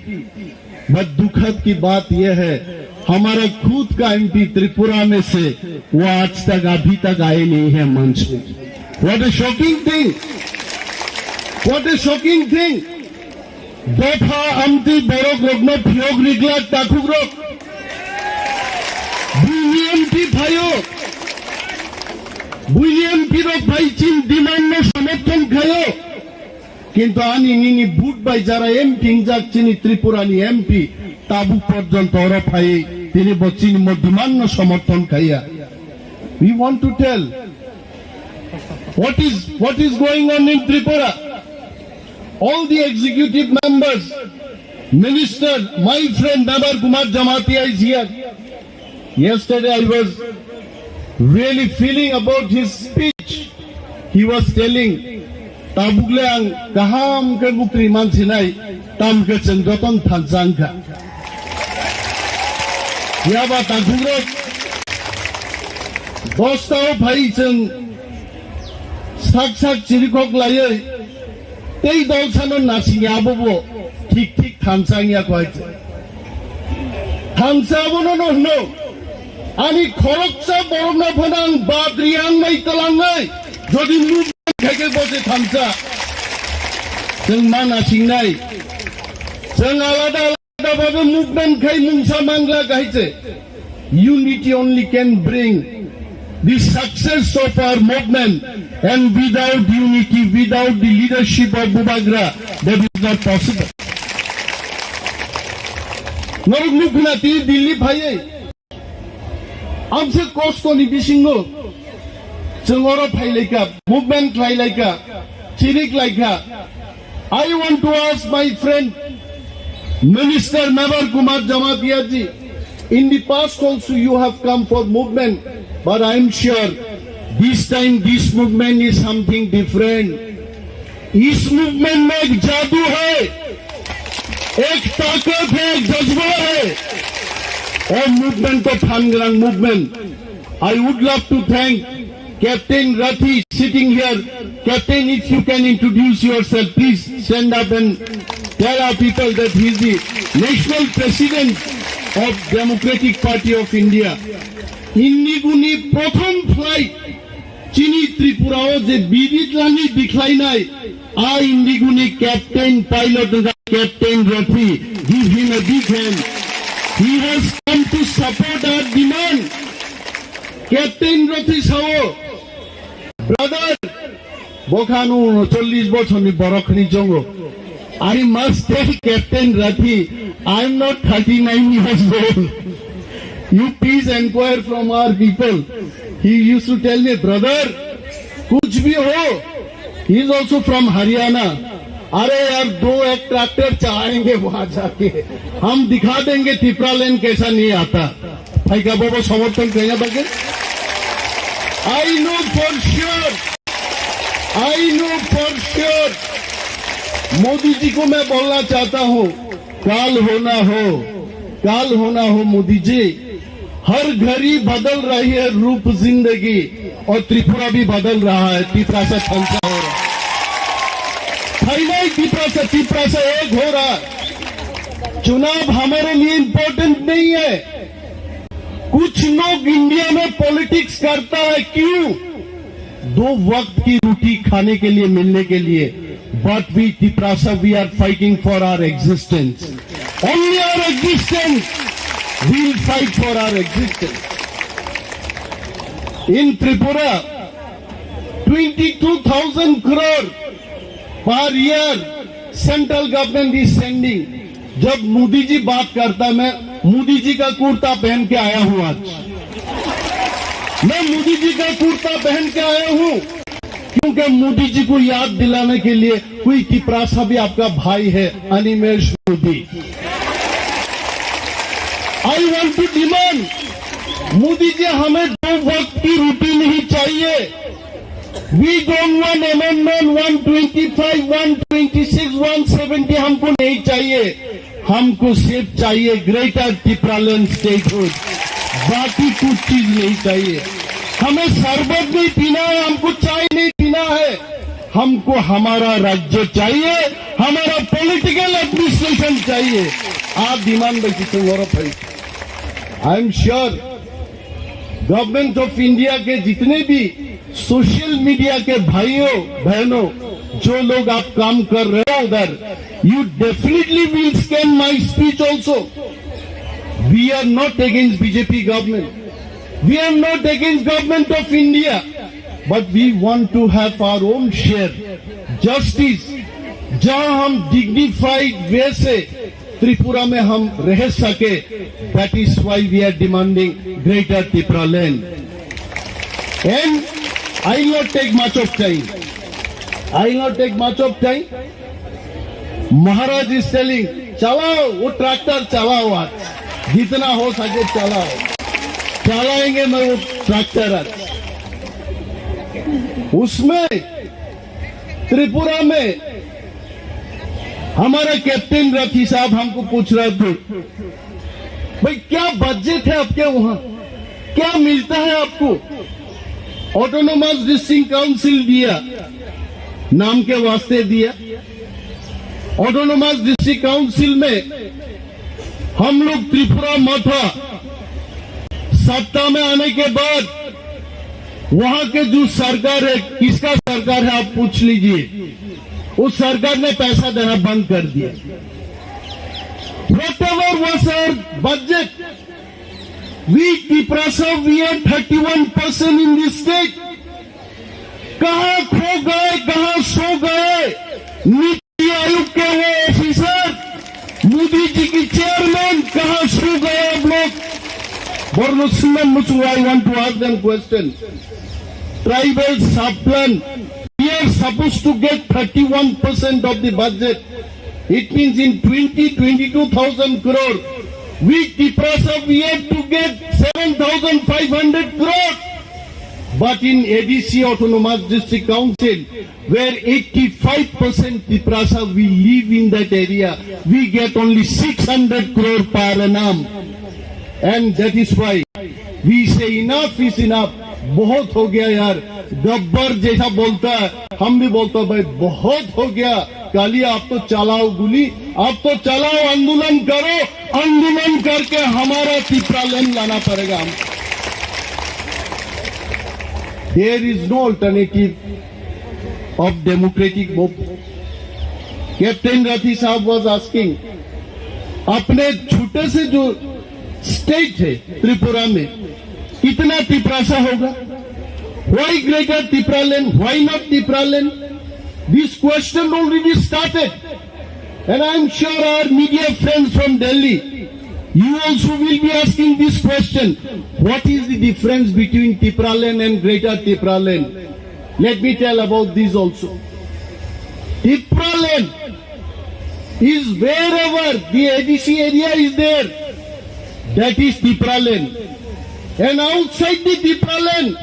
But दुखद की बात यह है, हमारा खुद का एमपी त्रिपुरा में से वो आज तक अभी तक आए नहीं है मंच में. What a shocking thing! What a shocking thing! दफा अमती बोरोक रोगनो फियोग रिगला टाकुक रोक BJP भाइयों BJP रोक भाई चीन डिमांड में समर्थन खायो किंतु आनी निनी बूट भाई जरा एमपी इंजाक चीनी त्रिपुरानी एमपी ताबू पर्यंत और भाई तिनी बच्चीनी मो डिमांड में समर्थन खाया. We want to tell what is going on in Tripura. All the executive members, minister, my friend Nabar Kumar Jamatia is here. Yesterday I was really feeling about his speech. He was telling, Tabugleang kaham ke mukri man sinai, tam ke cenggoton tanzangka. Ya ba tagurok, dostao bhai ceng, sak chirikok layai, Tei dol sanon nasinya bobo tik thansangya koite. Thansabono no. Ani khoroksa borona phanang badriang mai talangai. Jodi movement kheke bose thansa. Jeng mana singnai. Jeng alada bhabe movement khai mungsa mangla kaise. Unity only can bring the success of our movement, and without unity, without the leadership of Bubagra, that is not possible. Norok Nukunati, Dilli Bhaye, Amse Kostoni Bishingo, Changoro Phaileka, movement Phaileka, Chirik Laika. I want to ask my friend, Minister Nabar Kumar Jamatia ji, in the past also you have come for movement, but I am sure this time this movement is something different. इस movement में एक जादू है, एक ताकत है, एक जज्बा है, और movement को Phangrang movement. I would love to thank Captain Rathi sitting here. Captain, if you can introduce yourself, please stand up and tell our people that he is the national president of Democratic Party of India. ইন্দিগুনি প্রথম ফ্লাইট চিনি ত্রিপুরাও যে বিবিধ লানি দিখলাই নাই আ ইন্দিগুনি captain pilot captain Rafi give him a big hand. He has come to support our demand. Captain Rafi sao brother bokhanu 40 বছরনি বরখনি জঙ্গ I must tell Captain Rafi I am not 39 years old. You please inquire from our people. He used to tell me, brother, कुछ भी हो. He is also from Haryana. अरे यार 2 ट्रैक्टर चलाएंगे वहां जाके हम दिखा देंगे तिपरा लेन कैसा नहीं आता. भाई का बाबा समर्थन करेंगे बगैर. I know for sure. Modi ji को मैं बोलना चाहता हूँ, काल होना हो मोदी जी. हर घड़ी बदल रही है रूप जिंदगी और त्रिपुरा भी बदल रहा है. त्रिपुरा से खंसा हो रहा है, त्रिपुरा से एक हो रहा. चुनाव हमारे लिए इम्पोर्टेंट नहीं है. कुछ लोग इंडिया में पॉलिटिक्स करता है क्यों? 2 वक्त की रोटी खाने के लिए मिलने के लिए. But we Tripura we are fighting for our existence. Only our existence. We'll fight for our existence. In Tripura, 22,000 crore per year central government is sending. जब मोदी जी बात करता मैं मोदी जी का कुर्ता पहन के आया हूं. आज मैं मोदी जी का कुर्ता पहन के आया हूं क्योंकि मोदी जी को याद दिलाने के लिए कोई त्रिपुरा भी आपका भाई है, Animesh Modi. I want to demand Modi ji, हमें 2 वक्त की रोटी नहीं चाहिए। वी डोंट वांट अमेंडमेंट 125, 126, 170 हमको नहीं चाहिए। हमको सिर्फ चाहिए ग्रेटर त्रिपुरालैंड स्टेटहुड, बाकी कुछ चीज नहीं चाहिए। हमें शरबत नहीं पीना है, हमको चाय नहीं पीना है, हमको हमारा राज्य चाहिए, हमारा पॉलिटिकल एडमिनिस्ट्रेशन चाहिए। आप demand by I am sure government of India के जितने भी सोशल मीडिया के भाइयों बहनों, जो लोग आप काम कर रहे हो उधर, you definitely will scan my speech also. We are not against BJP government, we are not against government of India, but we want to have our own share justice, जहां हम dignified वे से त्रिपुरा में हम रह सके। That is why we are demanding greater Tripura land. And I will not take much of time. I will not take much of time. Maharaj is telling, चलाओ वो ट्रैक्टर चलाओ, आज जितना हो सके चलाओ, चलाएंगे मैं वो ट्रैक्टर। उसमें त्रिपुरा में हमारे कैप्टन रथी साहब हमको पूछ रहे थे, भाई क्या बजट है आपके वहां, क्या मिलता है आपको? ऑटोनोमस डिस्ट्रिक्ट काउंसिल दिया, नाम के वास्ते दिया। ऑटोनोमस डिस्ट्रिक्ट काउंसिल में हम लोग त्रिपुरा माथा सत्ता में आने के बाद वहां के जो सरकार है, किसका सरकार है आप पूछ लीजिए, उस सरकार ने पैसा देना बंद कर दिया। Whatever was our budget, we Tripura we are 31% in this state. कहां खो गए, कहां सो गए नीति आयोग के वो ऑफिसर, मोदी जी की चेयरमैन, कहां सो गए आप लोग? I want to ask them question. Tribal sub-plan, we are supposed to get 31% of the budget. It means in 22,000 crore. We Tripura we have to get 7,500 crore. But in ADC Autonomous District Council, where 85% Tripura we live in that area, we get only 600 crore per annum. And that is why we say enough is enough. बहुत हो गया यार, गब्बर जैसा बोलता है, हम भी बोलते हैं भाई बहुत हो गया। कालिया आप तो चलाओ गोली, आप तो चलाओ, आंदोलन करो, आंदोलन करके हमारा त्रिपुरा लैंड लाना पड़ेगा हम। There is no alternative of democratic movement. Captain Rathi साहब was asking, अपने छोटे से जो स्टेट है त्रिपुरा में कितना त्रिपुरा होगा? Why greater Tripura land? Why not Tripura land? This question already started, and I am sure our media friends from Delhi, you also will be asking this question: what is the difference between Tripura land and greater Tripura land? Let me tell about this also. Tripura land is wherever the ADC area is there. That is Tripura land. And outside the Tripura land,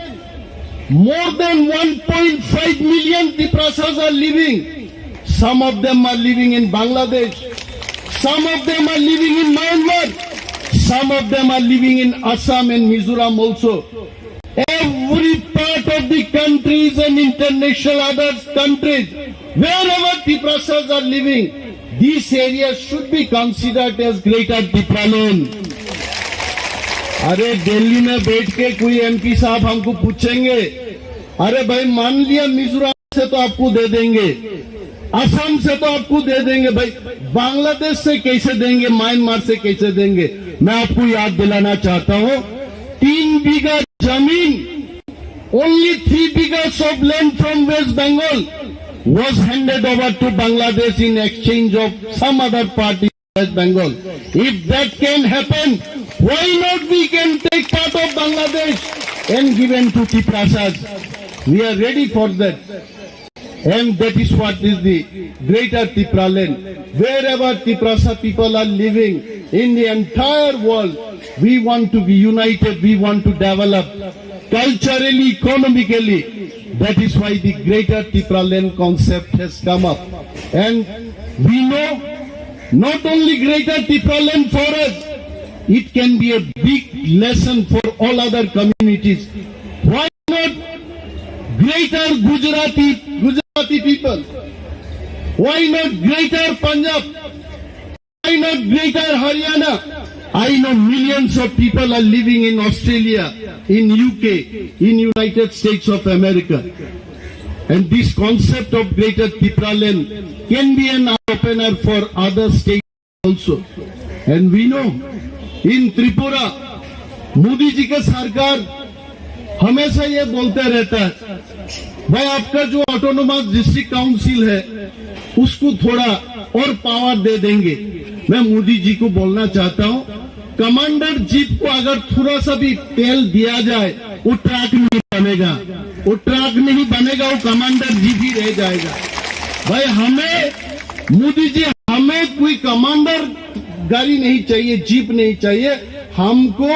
more than 1.5 million Tripuras are living. Some of them are living in Bangladesh. Some of them are living in Myanmar. Some of them are living in Assam and Mizoram also. Every part of the countries and international other countries, wherever Tripuras are living, these areas should be considered as greater Tripura land. अरे दिल्ली में बैठ के कोई एमपी साहब हमको पूछेंगे, अरे भाई मान लिया मिजोरम से तो आपको दे देंगे, असम से तो आपको दे देंगे, भाई बांग्लादेश से कैसे देंगे, म्यांमार से कैसे देंगे? मैं आपको याद दिलाना चाहता हूं, 3 बीघा जमीन, only 3 बीघाs of land from West Bengal was handed over to Bangladesh in exchange of some other party in West Bengal. If that can happen, why not we can take part of Bangladesh and given to Tripuras? We are ready for that. And that is what is the greater Tripura land. Wherever Tripura people are living in the entire world, we want to be united, we want to develop culturally, economically. That is why the Greater Tripura Land concept has come up. And we know not only Greater Tripura Land for us, it can be a big lesson for all other communities. Why not Greater Gujarati people? Why not Greater Punjab? Why not Greater Haryana? I know millions of people are living in Australia, in UK, in United States of America. And this concept of Greater Tripura Land can be an eye-opener for other states also. And we know, in Tripura, Modi ji का सरकार हमेशा ये बोलते रहता है, भाई आपका जो ऑटोनोमस डिस्ट्रिक्ट काउंसिल है उसको थोड़ा और पावर दे देंगे। मैं मोदी जी को बोलना चाहता हूं, कमांडर जीप को अगर थोड़ा सा भी तेल दिया जाए वो ट्रक नहीं बनेगा, वो ट्रक नहीं बनेगा, वो कमांडर जीप ही रह जाएगा। भाई हमें मोदी जी, हमें कोई कमांडर गाड़ी नहीं चाहिए, जीप नहीं चाहिए, हमको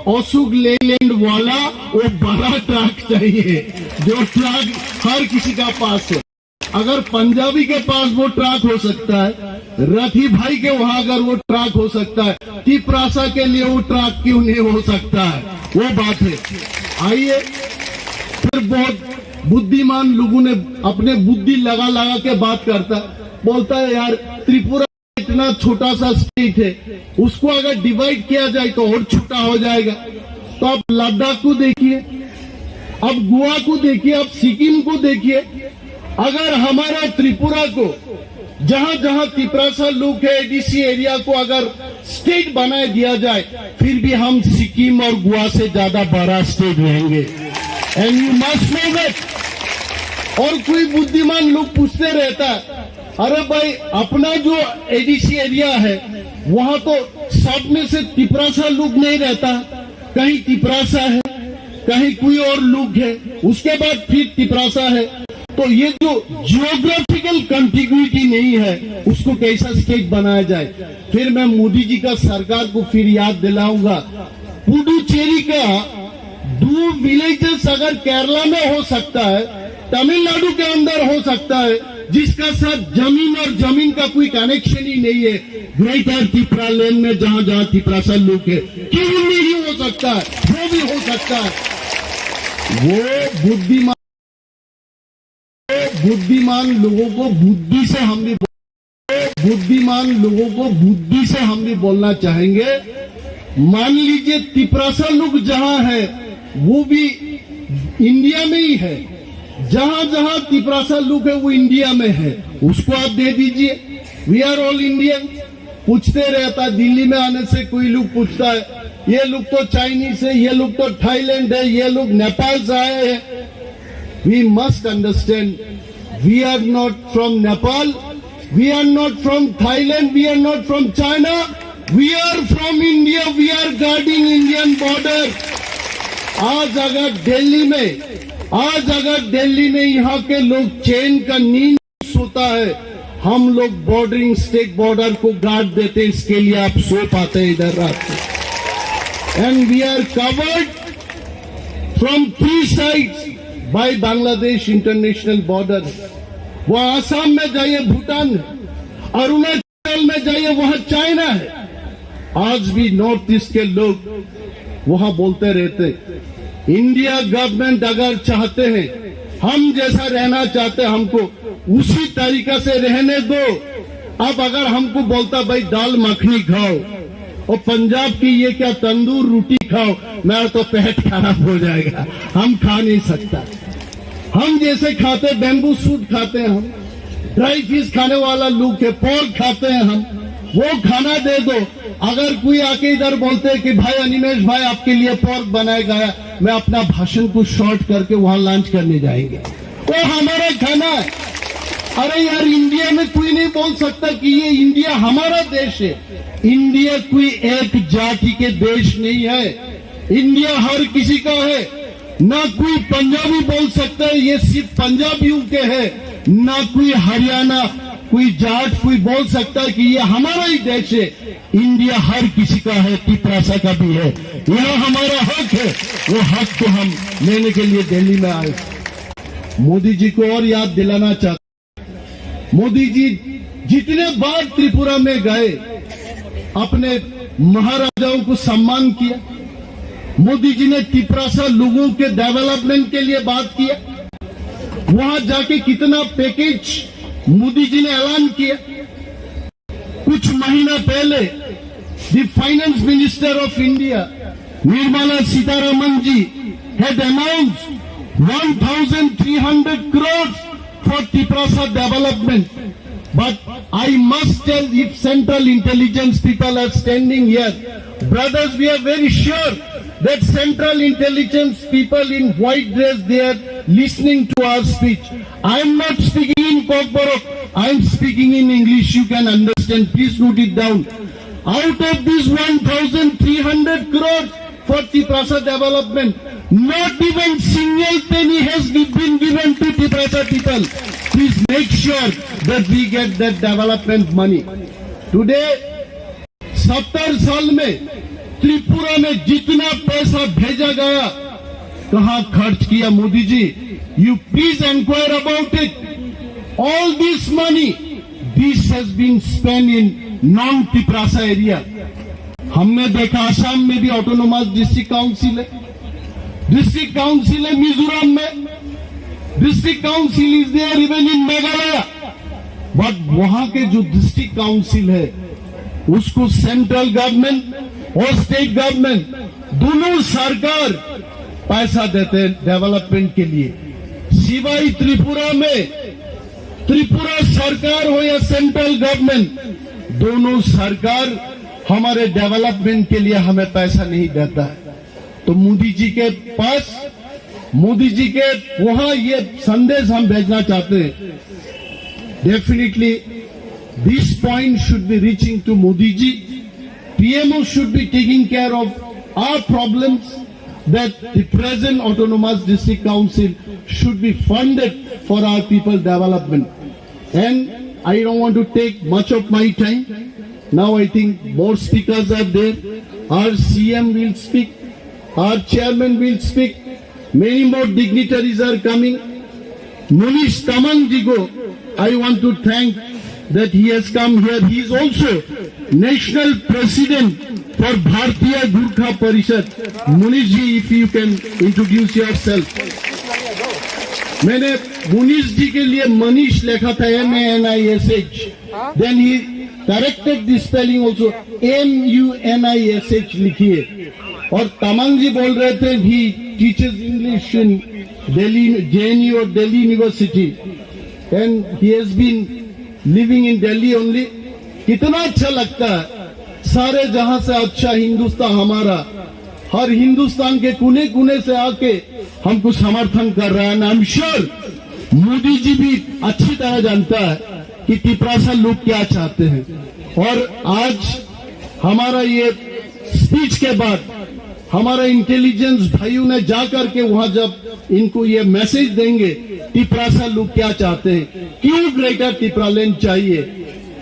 अशोक लेलैंड वाला वो बड़ा ट्रक चाहिए जो ट्रक हर किसी का पास है। अगर पंजाबी के पास वो ट्रक हो सकता है, रथी भाई के वहां अगर वो ट्रक हो सकता है, तिपरासा के लिए वो ट्रक क्यों नहीं हो सकता है? वो बात है। आइए, फिर बहुत बुद्धिमान लोगों ने अपने बुद्धि लगा लगा के बात करता, बोलता है यार त्रिपुरा इतना छोटा सा स्टेट है, उसको अगर डिवाइड किया जाए तो और छोटा हो जाएगा। तो आप लद्दाख को देखिए, अब गोवा को देखिए, अब सिक्किम को देखिए। अगर हमारा त्रिपुरा को जहां जहां तिपरासा लोग है, एडीसी एरिया को अगर स्टेट बना दिया जाए, फिर भी हम सिक्किम और गोवा से ज्यादा बड़ा स्टेट रहेंगे। And you must know that. और कोई बुद्धिमान लोग पूछते रहता है, अरे भाई अपना जो एडीसी एरिया है वहां तो सब में से तिपरासा लोग नहीं रहता, कहीं तिपरासा है, कहीं कोई और लोग है, उसके बाद फिर तिपरासा है। तो ये जो जियोग्राफिकल कंटिग्यूटी नहीं है उसको कैसा स्टेट बनाया जाए? फिर मैं मोदी जी का सरकार को फिर याद दिलाऊंगा, पुडुचेरी का 2 विलेजेस अगर केरला में हो सकता है, तमिलनाडु के अंदर हो सकता है, जिसका साथ जमीन और जमीन का कोई कनेक्शन ही नहीं है, ग्रेटर त्रिपुरा लैंड में जहां जहां तिपरासा लोग है, क्यों नहीं हो सकता है? वो भी हो सकता है। वो बुद्धिमान लोगों को बुद्धि से हम भी बोलना चाहेंगे। मान लीजिए तिपरासा लोग जहां है वो भी इंडिया में ही है, जहां जहां तिपरासा लोग है वो इंडिया में है, उसको आप दे दीजिए। We are all Indian. पूछते रहता, दिल्ली में आने से कोई लोग पूछता है, ये लोग तो चाइनीज है, ये लोग तो थाईलैंड है, ये लोग नेपाल से आए हैं। We must understand, we are not from Nepal, we are not from Thailand, we are not from China, we are from India, we are guarding Indian border. आज अगर दिल्ली में यहाँ के लोग चैन का नींद सोता है, हम लोग बॉर्डरिंग स्टेट बॉर्डर को गार्ड देते, इसके लिए आप सो पाते हैं इधर रात को। And we are covered from 3 sides by Bangladesh international border. वो आसाम में जाइए भूटान है, अरुणाचल में जाइए वहां चाइना है। आज भी नॉर्थ ईस्ट के लोग वहां बोलते रहते, इंडिया गवर्नमेंट अगर चाहते हैं, हम जैसा रहना चाहते हैं, हमको उसी तरीका से रहने दो। अब अगर हमको बोलता भाई दाल मखनी खाओ और पंजाब की ये क्या तंदूर रोटी खाओ, मेरा तो पेट खराब हो जाएगा, हम खा नहीं सकता। हम जैसे खाते बैम्बू सूट खाते हैं, हम ड्राई फिश खाने वाला लोग है, पोर्क खाते हैं हम, वो खाना दे दो। अगर कोई आके इधर बोलते हैं कि भाई अनिमेश भाई आपके लिए पोर्क बनाया गया, मैं अपना भाषण को शॉर्ट करके वहां लंच करने जाएंगे, वो हमारा खाना है। अरे यार, इंडिया में कोई नहीं बोल सकता कि ये इंडिया हमारा देश है। इंडिया कोई एक जाति के देश नहीं है, इंडिया हर किसी का है। ना कोई पंजाबी बोल सकता है ये सिर्फ पंजाबियों के है, ना कोई हरियाणा कोई जाट कोई बोल सकता है कि ये हमारा ही देश है। इंडिया हर किसी का है, तिपरासा का भी है। यह हमारा हक है, वो हक को हम लेने के लिए दिल्ली में आए। मोदी जी को और याद दिलाना चाहता, मोदी जी जितने बार त्रिपुरा में गए अपने महाराजाओं को सम्मान किया। मोदी जी ने तिपरासा लोगों के डेवलपमेंट के लिए बात किया। वहां जाके कितना पैकेज मोदी जी ने ऐलान किया। कुछ महीना पहले the finance minister of India Nirmala Sitharaman ji had announced 1,300 crores for Tiprasa development. But I must tell, if Central Intelligence people are standing here, brothers, we are very sure that Central Intelligence people in white dress, they are listening to our speech. I am not speaking in Kokborok, I am speaking in English, you can understand, please note it down. Out of these 1,300 crores for Tiprasa development, not even single penny has been given to Tiprasa people. Please make sure that we get that development money. Today, 70 साल में त्रिपुरा में जितना पैसा भेजा गया, कहां खर्च किया Modi ji? You please inquire about it. All this money, this has been spent in non-Tiprasa area. हमने देखा आसाम में भी ऑटोनोमस डिस्ट्रिक्ट काउंसिल है, डिस्ट्रिक्ट काउंसिल है मिजोरम में, district council is there even in Meghalaya. But वहां के जो डिस्ट्रिक्ट काउंसिल है उसको सेंट्रल गवर्नमेंट और स्टेट गवर्नमेंट दोनों सरकार पैसा देते हैं डेवलपमेंट के लिए। सिवाय त्रिपुरा में, त्रिपुरा सरकार हो या सेंट्रल गवर्नमेंट, दोनों सरकार हमारे डेवलपमेंट के लिए हमें पैसा नहीं देता है। तो मोदी जी के पास, मोदी जी के वहां ये संदेश हम भेजना चाहते हैं। Definitely this point should be reaching to Modi ji. PMO should be taking care of our problems, that the present autonomous district council should be funded for our people development. And I don't want to take much of my time. Now I think more speakers are there. Our CM will speak, our chairman will speak, many more dignitaries are coming. Munish Tamang Jigo, I want to thank that he has come here. He is also national president for Bharatiya Gurkha Parishad. Munish ji, if you can introduce yourself. मैंने मुनीश जी के लिए मनीष लिखा था MANISH, then he corrected the spelling also, MUNISH लिखिए। और तमंग जी बोल रहे थे he teaches English in Delhi, JNU or Delhi University, and he has been living in Delhi only. कितना अच्छा लगता है, सारे जहां से अच्छा हिंदुस्तान हमारा, हर हिंदुस्तान के कोने कोने से आके हमको समर्थन कर रहा है। आई एम श्योर मोदी जी भी अच्छी तरह जानता है कि तिपरासा लोग क्या चाहते हैं। और आज हमारा ये स्पीच के बाद हमारा इंटेलिजेंस भाइयों ने जाकर के वहां जब इनको ये मैसेज देंगे तिपरासा लोग क्या चाहते हैं, क्यों ग्रेटर तिपरालैंड चाहिए,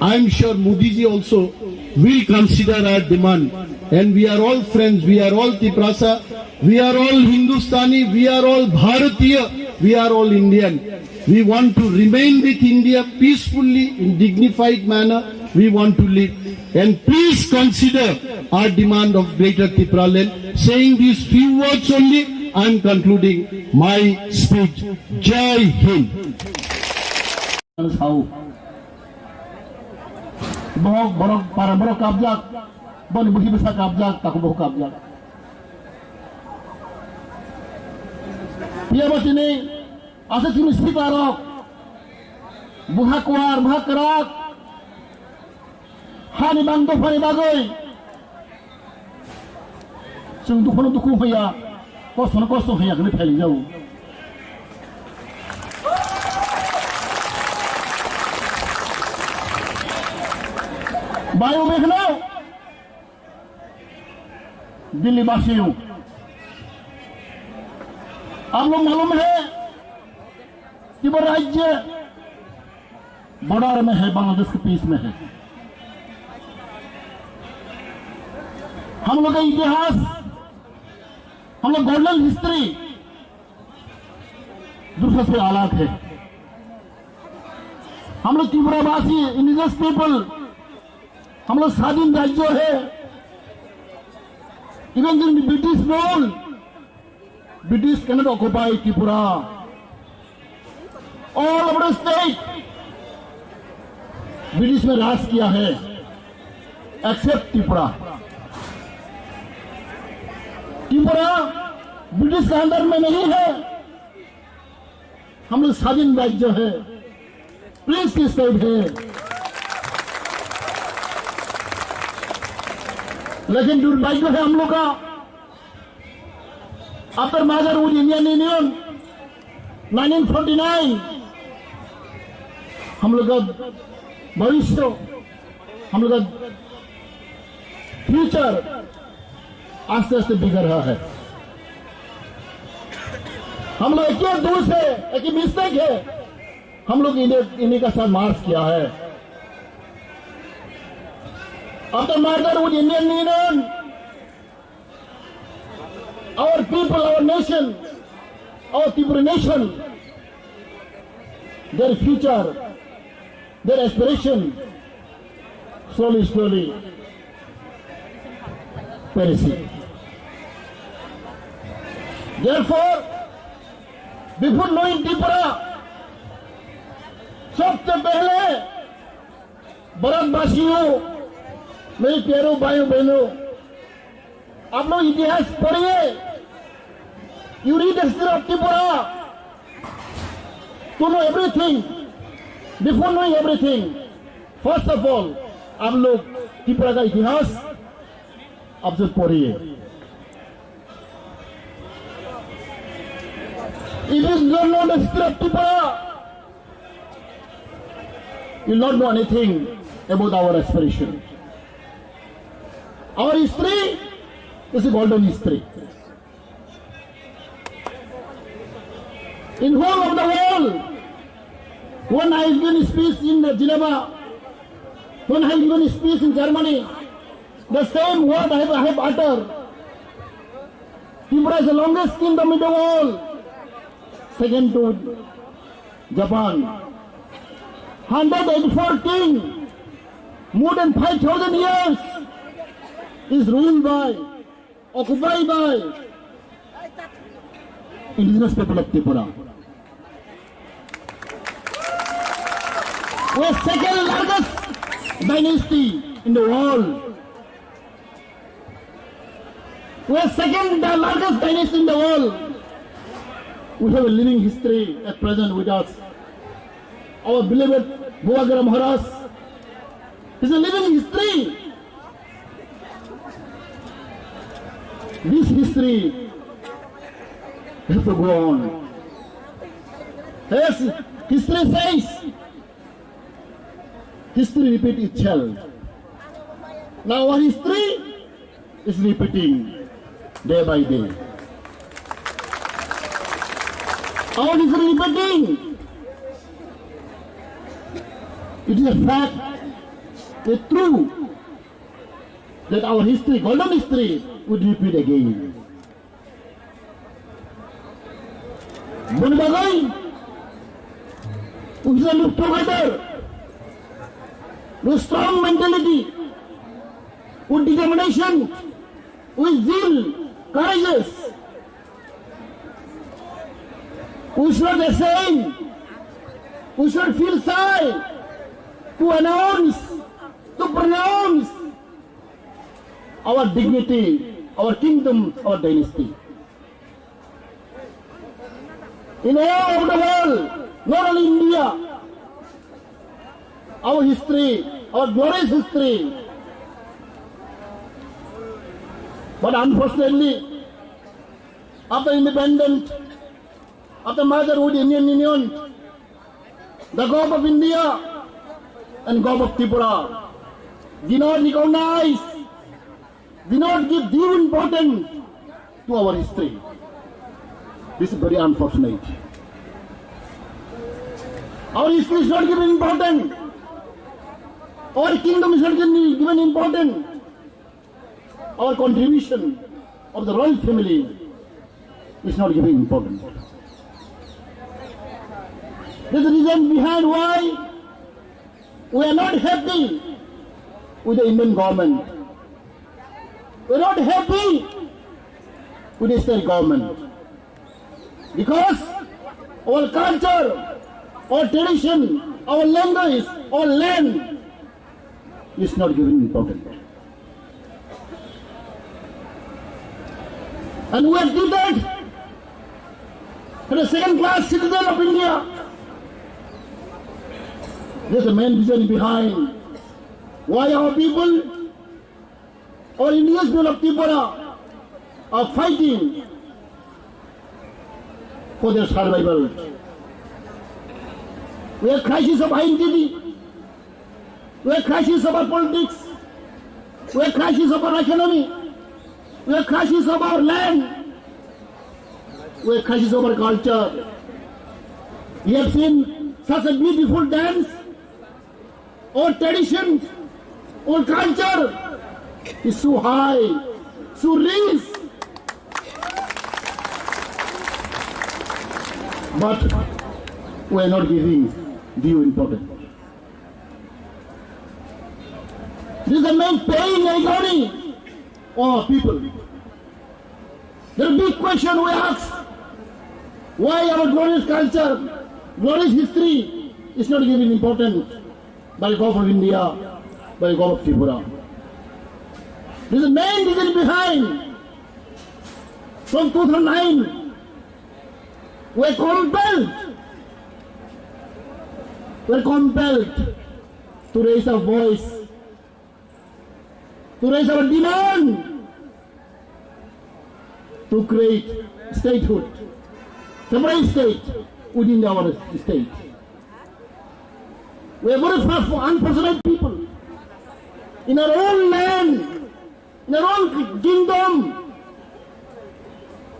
I am sure Modi ji also will consider our demand. And we are all friends, we are all Tiprasa, we are all Hindustani, we are all Bharatiya, we are all Indian. We want to remain with India peacefully, in dignified manner, we want to live. And please consider our demand of Greater Tipraland. Saying these few words only, I am concluding my speech. Jai Hind. Borok borok para borok kabjak, bon buhi besar kabjak, tak boh kabjak. Dia bos ini asa cuma sepitarok, buha kuar, buha kerak, hani bangdo hani bagoy. Sung tu kono tu ku haya, kosong haya kena peli jauh. भाइयों देख लो, दिल्ली वासियों, आप लोग मालूम है कि वो राज्य बॉर्डर में है, बांग्लादेश के पीस में है। हम लोग का इतिहास, हम लोग गोल्डन हिस्ट्री दूसरे से अलग है। हम लोग त्रिपुरावासी इंडिजिनस पीपल, हम लोग स्वाधीन राज्य है। Even in British rule, British cannot occupy Tripura. All over state British में राज किया है, एक्सेप्ट त्रिपुरा। त्रिपुरा ब्रिटिश के अंदर में नहीं है, हम लोग स्वाधीन राज्य है, प्रिंस की स्टेट है। लेकिन दुर्भाग्य है हम लोग का, after merger with Indian union 1949 हम लोग का भविष्य, हम लोग का फ्यूचर आस्ते आस्ते बिगड़ रहा है। हम लोग एक ही दूर से एक ही मिस्टेक है, हम लोग इन्हीं का साथ मार्च किया है। After merger with Indian union, our people, our nation, our Tripura nation, their future, their aspiration, slowly perishing. Therefore, before knowing Tripura, सबसे पहले भारतवासियों, मेरे प्यारों भाइयों बहनों, आप लोग इतिहास पढ़िए। You read history of Tripura to know everything. Before knowing everything, first of all आप लोग त्रिपुरा का इतिहास आप सब पढ़िए। If you don't know the history of Tripura, you not know anything about our aspiration. Our history is a golden history. In whole of the world, when I have given speech in Geneva, when I have given speech in Germany, the same word I have uttered. Tripura is the longest kingdom in the world, second to Japan. 184 king, more than 5,000 years, is ruled by, occupied by indigenous people of Tripura. We are second largest dynasty in the world. We are second largest dynasty in the world. We have a living history at present with us. Our beloved Bhubagarh Maharaj is a living history. This history has to go on. As history says, history repeats itself. Now our history is repeating day by day. Our history repeating. It is a fact, it's true, that our history, golden history, would repeat again. Bunbagay, we shall look together with strong mentality, with determination, with zeal, courageous. We should not ashamed, we should feel shy to announce, to pronounce our dignity, our kingdom, our dynasty. In all over the world, not only India, our history, our glorious history. But unfortunately, after independence, after merger with Indian Union, the government of India and government of Tripura do not recognize, do not give due importance to our history. This is very unfortunate. Our history is not given important. Our kingdom is not given important. Our contribution of the royal family is not given important. This is the reason behind why we are not happy with the Indian government. We are not happy with the state government. Because our culture, our tradition, our language, our land is not given importance. And we are treated as a second-class citizen of India. This is the main reason behind why our people, our Indian people of Tripura, are fighting for their survival. We have crisis of identity. We have crisis of our politics. We have crisis of our economy. We have crisis of our land. We have crisis of our culture. We have seen such a beautiful dance. Our tradition, our culture is so high, so rich. But we are not giving due importance. This is the main pain and agony of our people. The big question we ask, why our glorious culture, glorious history is not given importance by the government of India, by the government of Tripura. This is the main reason behind. From 2009, we are compelled to raise our voice, to raise our demand, to create statehood, separate state within our state. We are very unfortunate people. In our own land, in our own kingdom,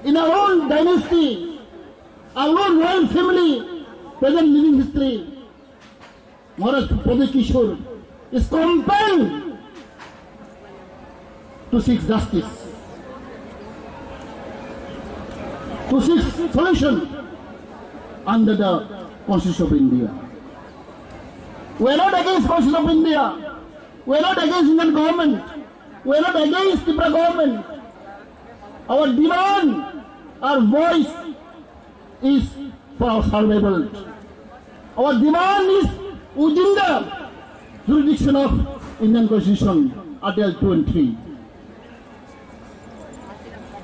in our own dynasty, our own royal family, present living history, Maharaj Pradip Kishore is compelled to seek justice, to seek solution under the Constitution of India. We are not against Constitution of India. We are not against Indian government. We are not against Tripura government. Our demand, our voice is for our survival. Our demand is within the jurisdiction of Indian Constitution, Article 2 and 3.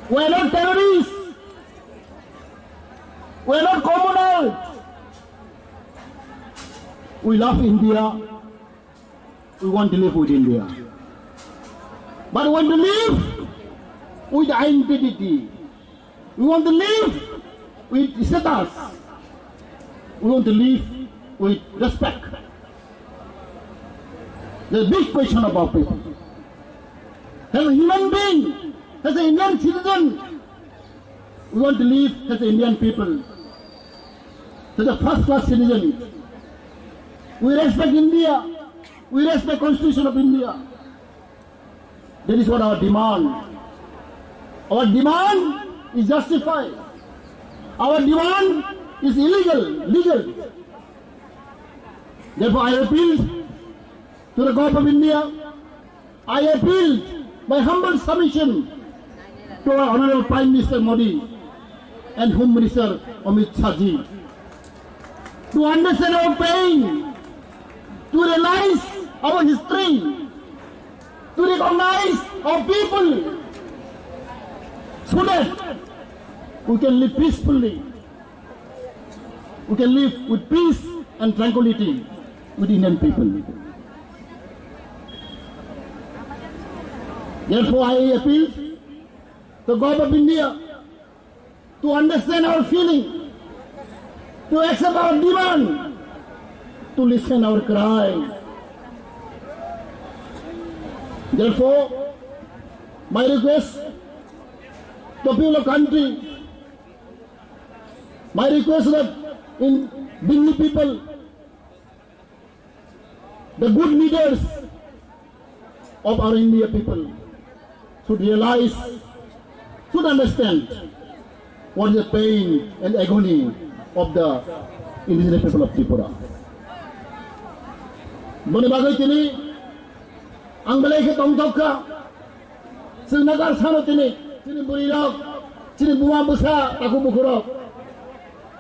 We are not terrorists. We are not communals. We love India. We want to live with India. But we want to live with identity. We want to live with status. We want to live with respect. The big question of our people. As a human being, as an Indian citizen, we want to live as an Indian people, as a first-class citizen. We respect India. We respect Constitution of India. That is what our demand. Our demand is justified. Our demand is legal. Therefore, I appeal to the government of India. I appeal by humble submission to our Honorable Prime Minister Modi and Home Minister Amit Shah ji to understand our pain, to realize our history, to recognize our people, so that we can live peacefully, we can live with peace and tranquility with Indian people. Therefore, I appeal to the government of India to understand our feeling, to accept our demand, to listen our cry. Therefore, my request to the people of country, my request that in Delhi people, the good leaders of our India people should realize, should understand what is the pain and agony of the indigenous people of Tripura. Bani bagai tini, ang balai ke tongtok ka, sing nagar sano tini burirok, tini bunga busa taku bukurok,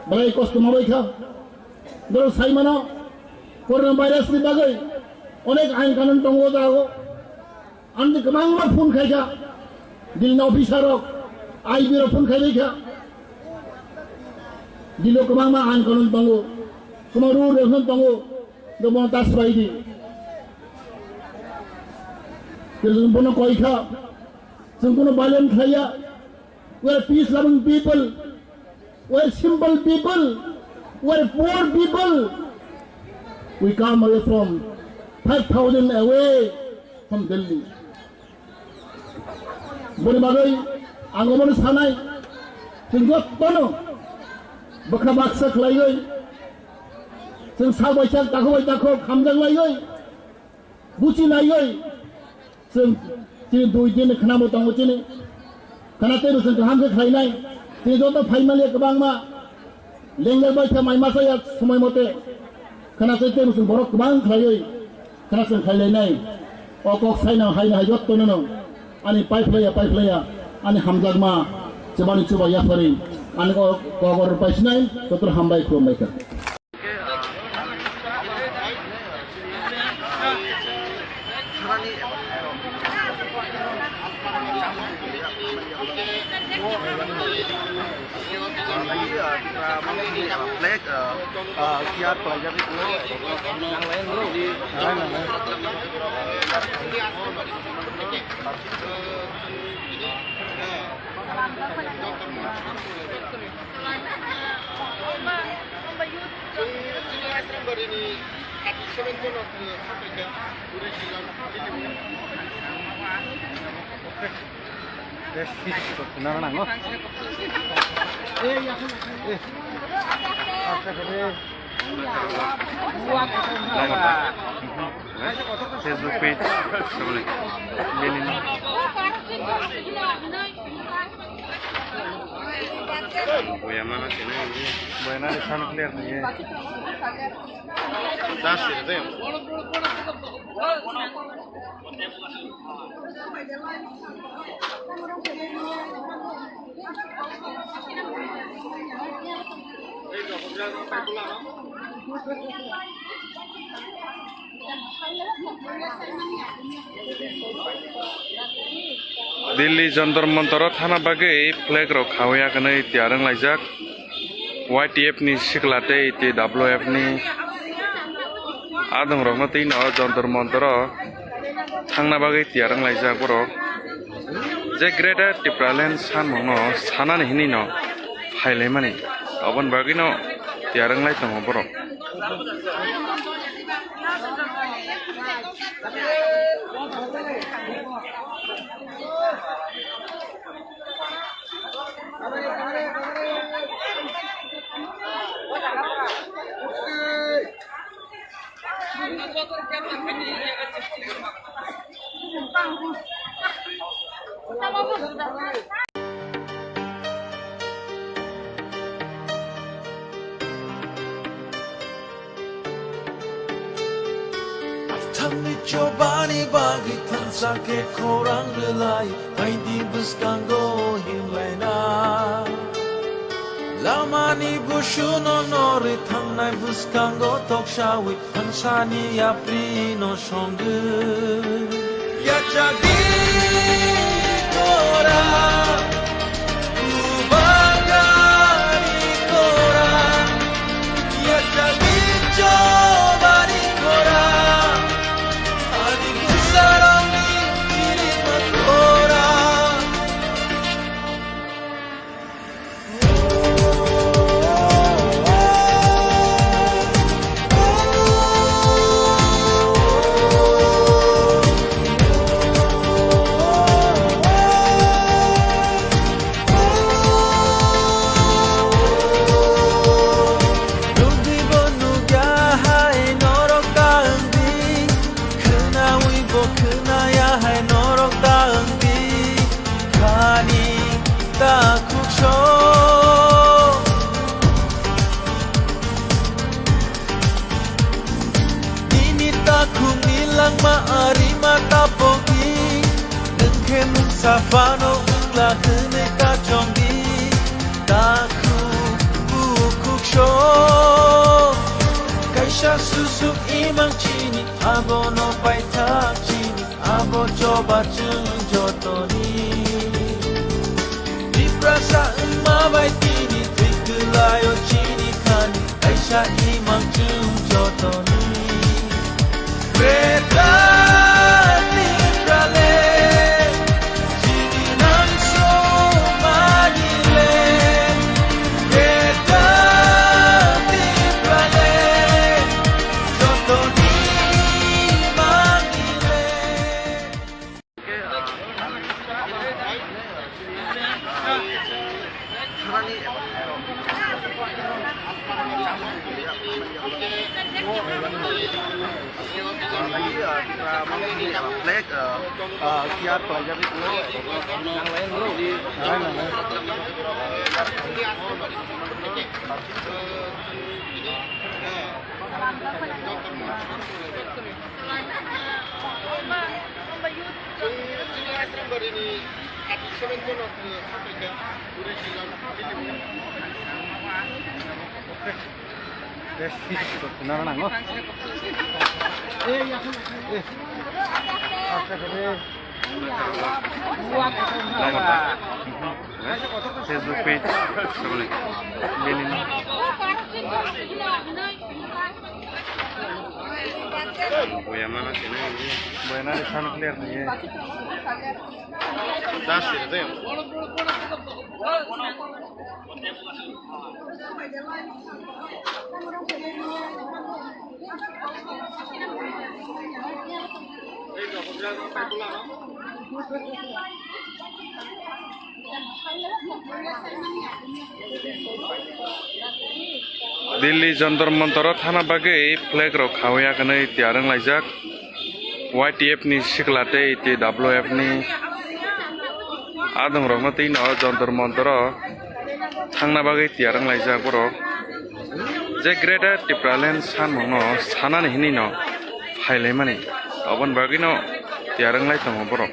balai kos tumabai ka, dulu sai mana, coronavirus ni bagai, onek ain kanan tonggo tahu, andi kemang ma phone khai ka, dilna officerok, ai biro phone khai ka, dilo kemang ma ain kanan tonggo, kemaru reson tonggo. Domon tas baidi. Kita punya koika, kita punya violent kaya. We are peace-loving people. We are simple people. We are poor people. We come away from 5,000 away from Delhi. Beri bagai, anggaman sanai, tinggal tono, bakna baksa kelai. जों साबायसा दाखो खामजां लायगोन बुचि लायगोन जों दुइ दिन खानाबो दङ दिनै खानाते जों गाहामखौ खायनाय दिनै जत फाइमालि गोबां मा लेंलेबाय था माइ मासाया समय मते खानाते जों बर' गोबां खायो खानाजों खायलायनाय अकक साइना हायना हायजत तनो आनि पाइपलाया आनि हामजागमा जबानि चुबा याफारि आनि गगर पाइसिनाय तत्र हामबाय खुलुमबायखा flag siap pelajar itu yang lain bro di Facebook page boleh Lenin Boya mana sini Boya mana di sana clear nih ya das itu Delhi Jantar Mantar थाना बागे फ्लैग रो खावया कने त्यारंग लाइजाक YTF नि सिखलाते ते WF नि आदम रंग तीन जंतर मंतर थांना बागे त्यारंग लाइजाक बरो जे ग्रेटर टिप्रालेन सान मंगनो सानानि हिनि न फाइले माने अबन बागे न त्यारंग लाइ तंग बरो Tami cobani bagi tansa ke korang relai Hai di buskango himlaina Lamani bushuno nori thamnai buskango tokshawi Hansani aprino songu Ya jadi kora Ubagari kora Ya jadi cobani kora arima tapogi nengke musafano lakene kachongi taku bukuksho kaisha susuk imang chini abo no paitak chini abo coba jotoni di perasaan mabai tini tikelayo chini kani kaisha imang jotoni Kereta tinggalé, sini langsung magile. Kereta tinggalé, contoh di magile. Facebook page boleh ini boya mana sini boya na sana clear नहीं है 10 दे दिल्ली जंतर मंतर थाना बागे फ्लैग रो खावया कने त्यारंग लाइजाक YTF नि सिखलाते TWF नि आदम रंग तीन जंतर मंतर थांना बागे त्यारंग लाइजाक बरो जे ग्रेटर टिप्रालैंड सान मंगनो साना हिनी न फाइले माने अबन बागे न त्यारंग लाइ तंग बरो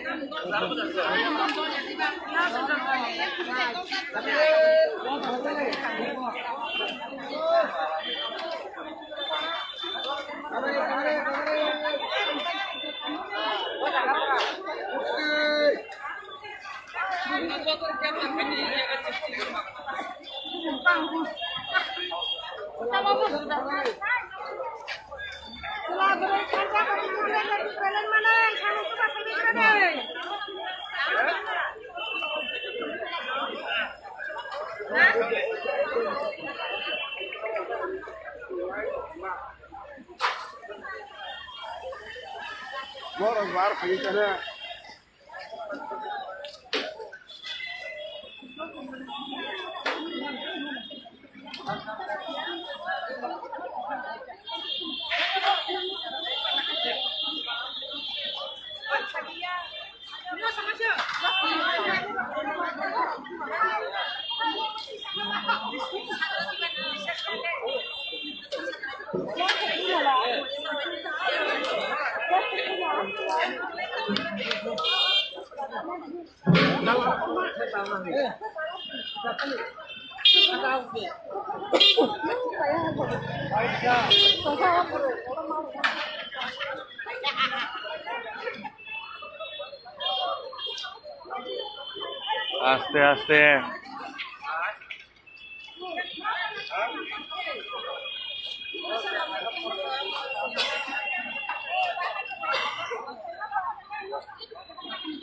आस्ते आस्ते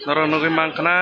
नरो नुगै मांखना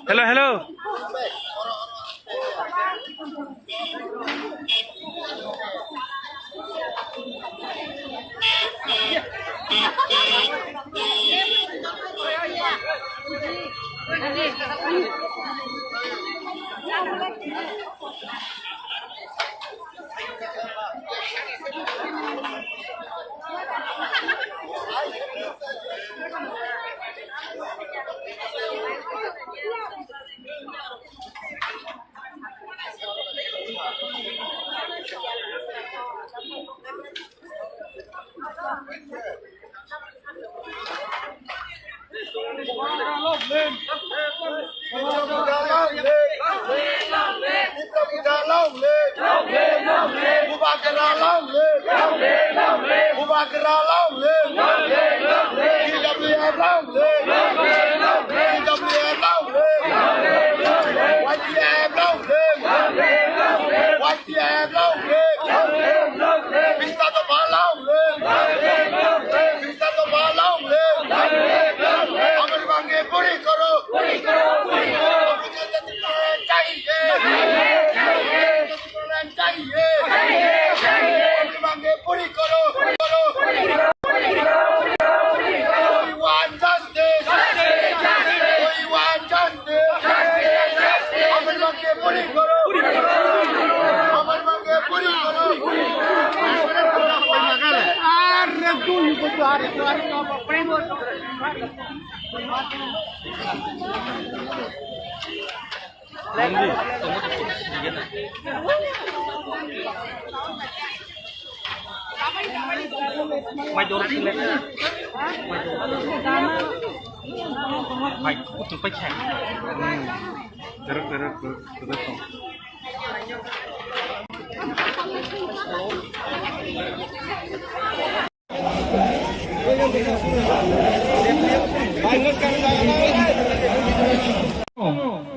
hello hello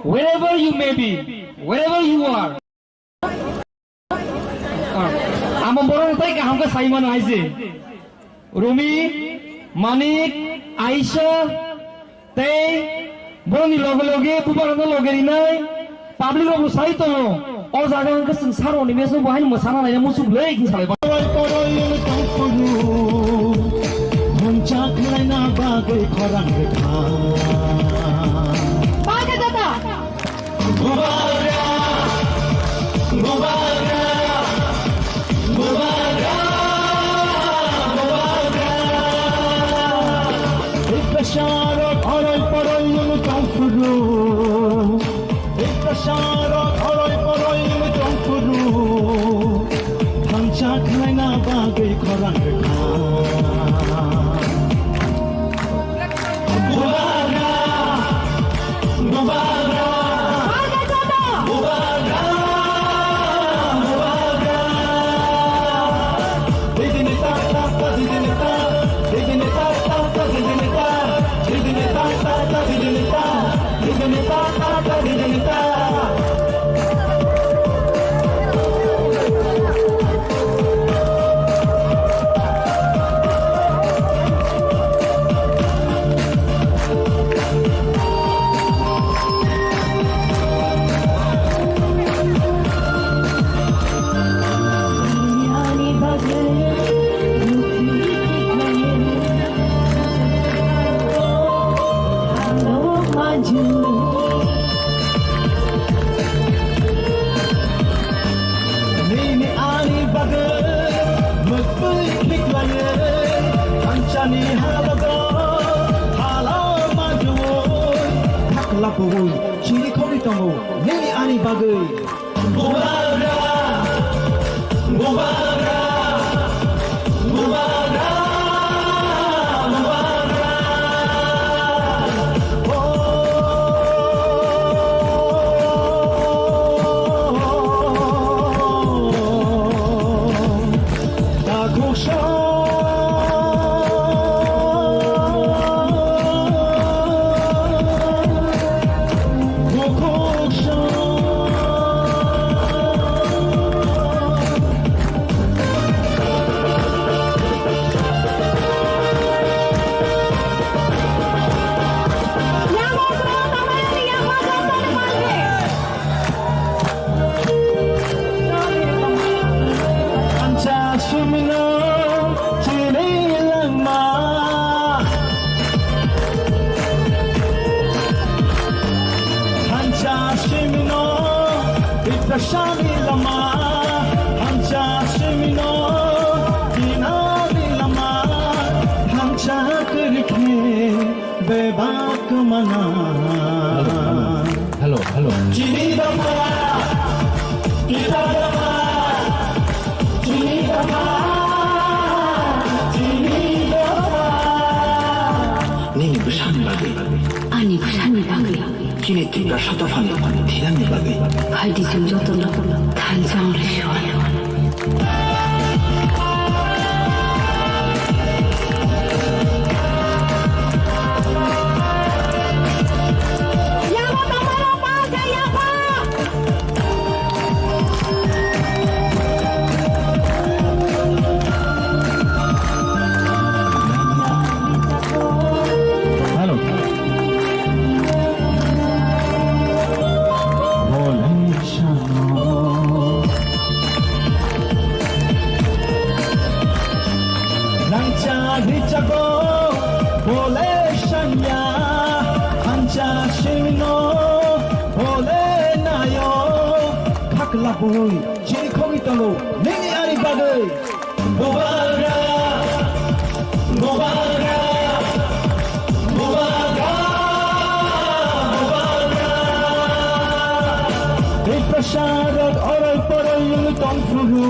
Wherever you may be, wherever you are. Amang borong tay kaham ka Simon Aise, Rumi, Manik, Aisha, tay borong ni loge bubarang loge ni nai, public logo sai to, all jaga ka sengsaro ni meso bahan masana nai musuh leh king salai. bugun chini khori tongo nemi ani bagai Mubarak Shami lama, hamcha shimino, dinari lama, hamcha karke bebak mana. Hello. Chini dama, kita dama, chini dama, chini dama. Ni bersama lagi. Ani bersama lagi. Chini tiga satu fani, tidak ni lagi. Hadi 좀 줬더라. 단상을 시원해. Boy, chini khori tongo nemi ani bagai Mubarak Ipasharot orai poroi yung tongfuru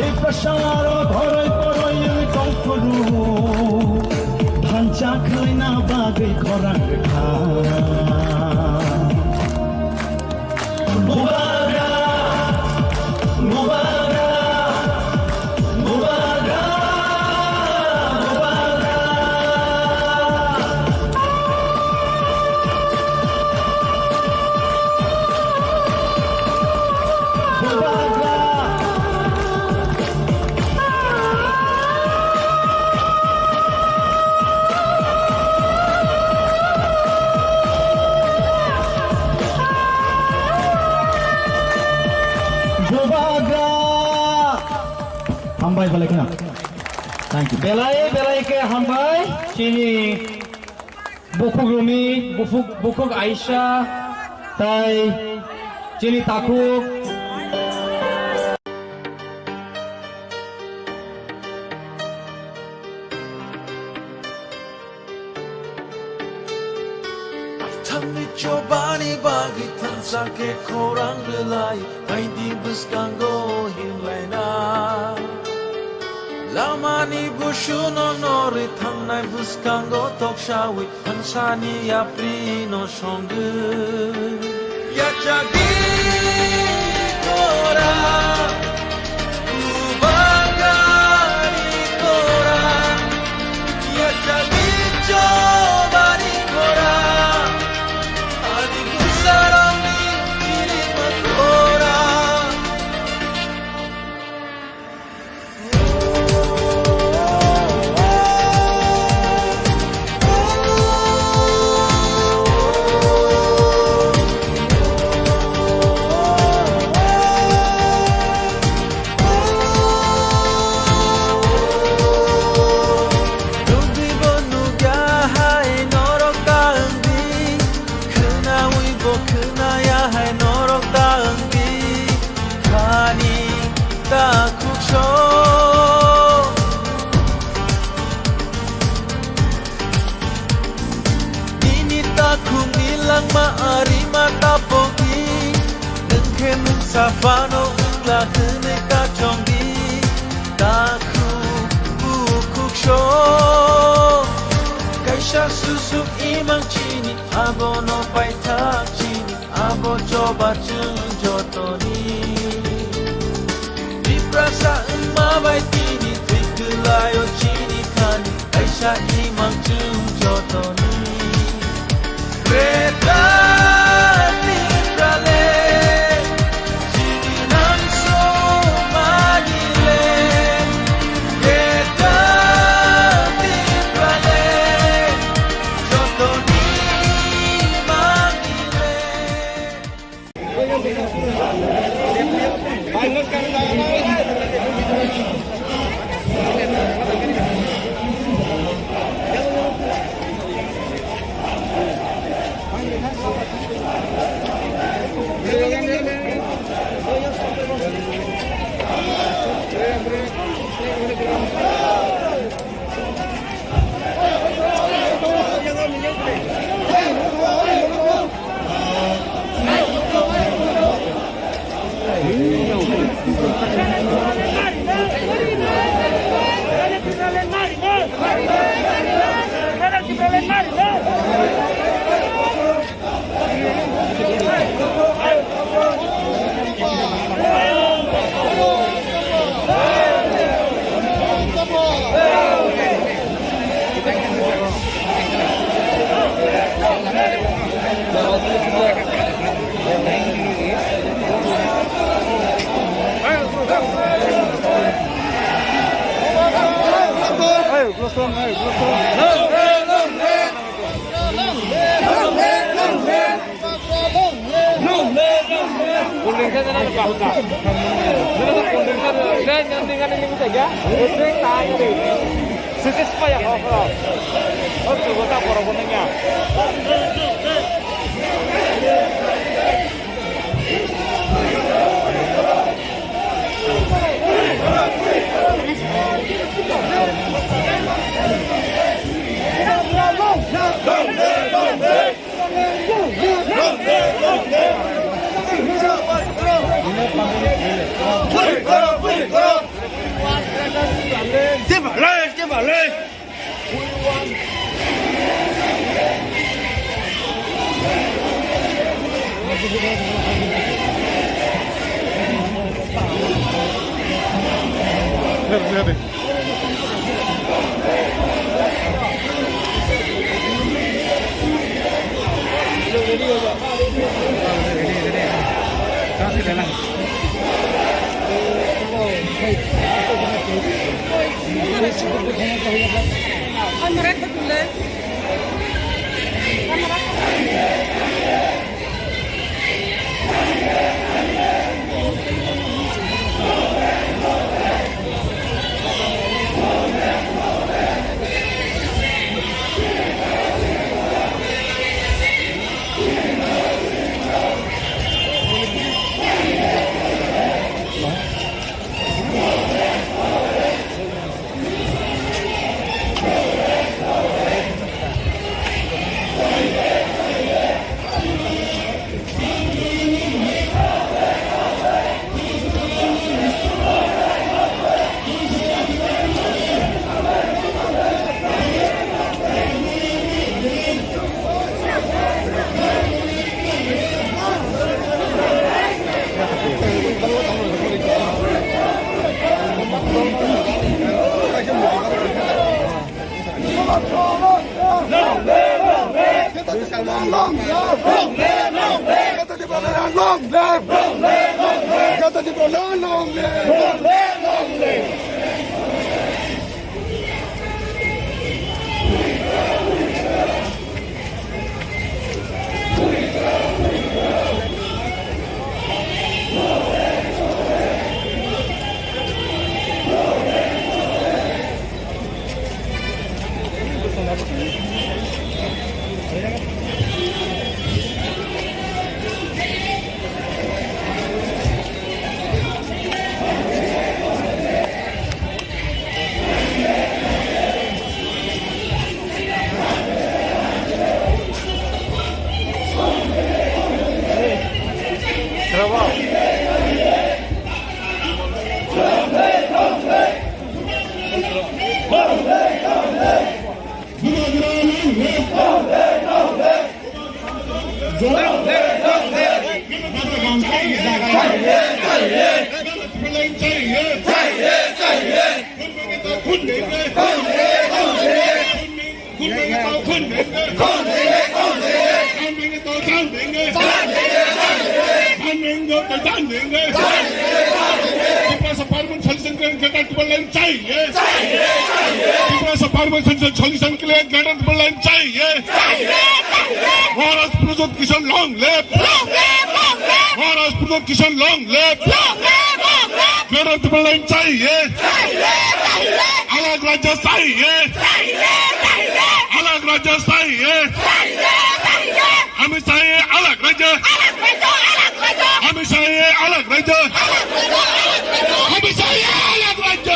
Ipasharot orai poroi yung tongfuru Pancha khai na bagai khorang rekha Hambai balik na. Thank you. Belai ke hambai. Sini Bukuk Rumi, Bukuk Aisyah, Tai, Sini Takuk. Tami cobani bagi tansa ke korang relai, hai di buskango himlaina. Lamani bushuno nori thangnai buskango tokshawi hansani aprino songu yachagi kora ubagari kora yachagi chobari kora adi gusarami kirima kora Bano la hne ka chongi Daku bukuk sho Kaisha susu imang chini Abono paitak chini Abo coba jotoni Diprasa mabai tini Tikulayo chini kani Kaisha imang jotoni Greta Tiprale Chini nanso magile Greta Tiprale Jotoni magile खून देंगे खून देंगे तो खून देंगे जान देंगे तो जान देंगे तो जान देंगे पार्लियामेंट सोल्यूशन के लिए डबल लाइन चाहिए पार्लियामेंट सोल्यूशन के लिए डबल लाइन चाहिए महाराष्ट्र प्रदेश किसान लॉन्ग लेफ्ट महाराष्ट्र प्रदेश किसान लॉन्ग लेफ्ट डबल लाइन चाहिए अलग राज्य चाहिए अलग राज्य चाहिए हमें चाहिए अलग राज्य हमें चाहिए अलग राज्य हमें चाहिए अलग राज्य हमें चाहिए अलग राज्य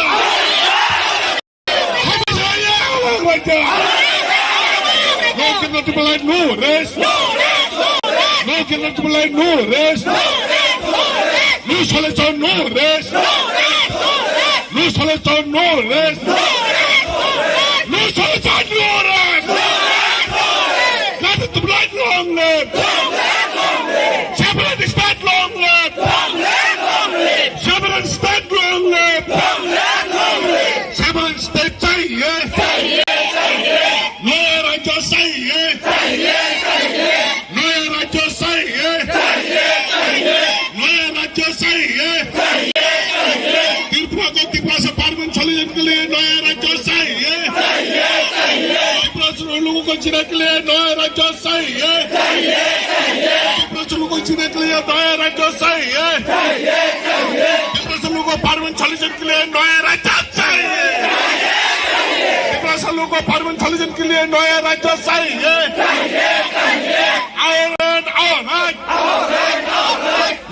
no cannot be no rest no cannot be no rest no solution no rest no solution no rest no solution no rest let it be long live separate state long live separate state long live separate state चाहिए नया राज्य चाहिए नया राज्य चाहिए नया राज्य चाहिए त्रिपुरा को त्रिपुरा से पार्लियामेंट सोल्यूशन के लिए नया राज्य चाहिए त्रिपुरा से लोगों को जीने के लिए नया राज्य चाहिए त्रिपुरा से लोगों को जीने के लिए नया राज्य चाहिए त्रिपुरा से लोगों को पार्लियामेंट सोल्यूशन के लिए नया राज्य चाहिए लोगों को पार्लियामेंट सोल्यूशन के लिए नया राज्य चाहिए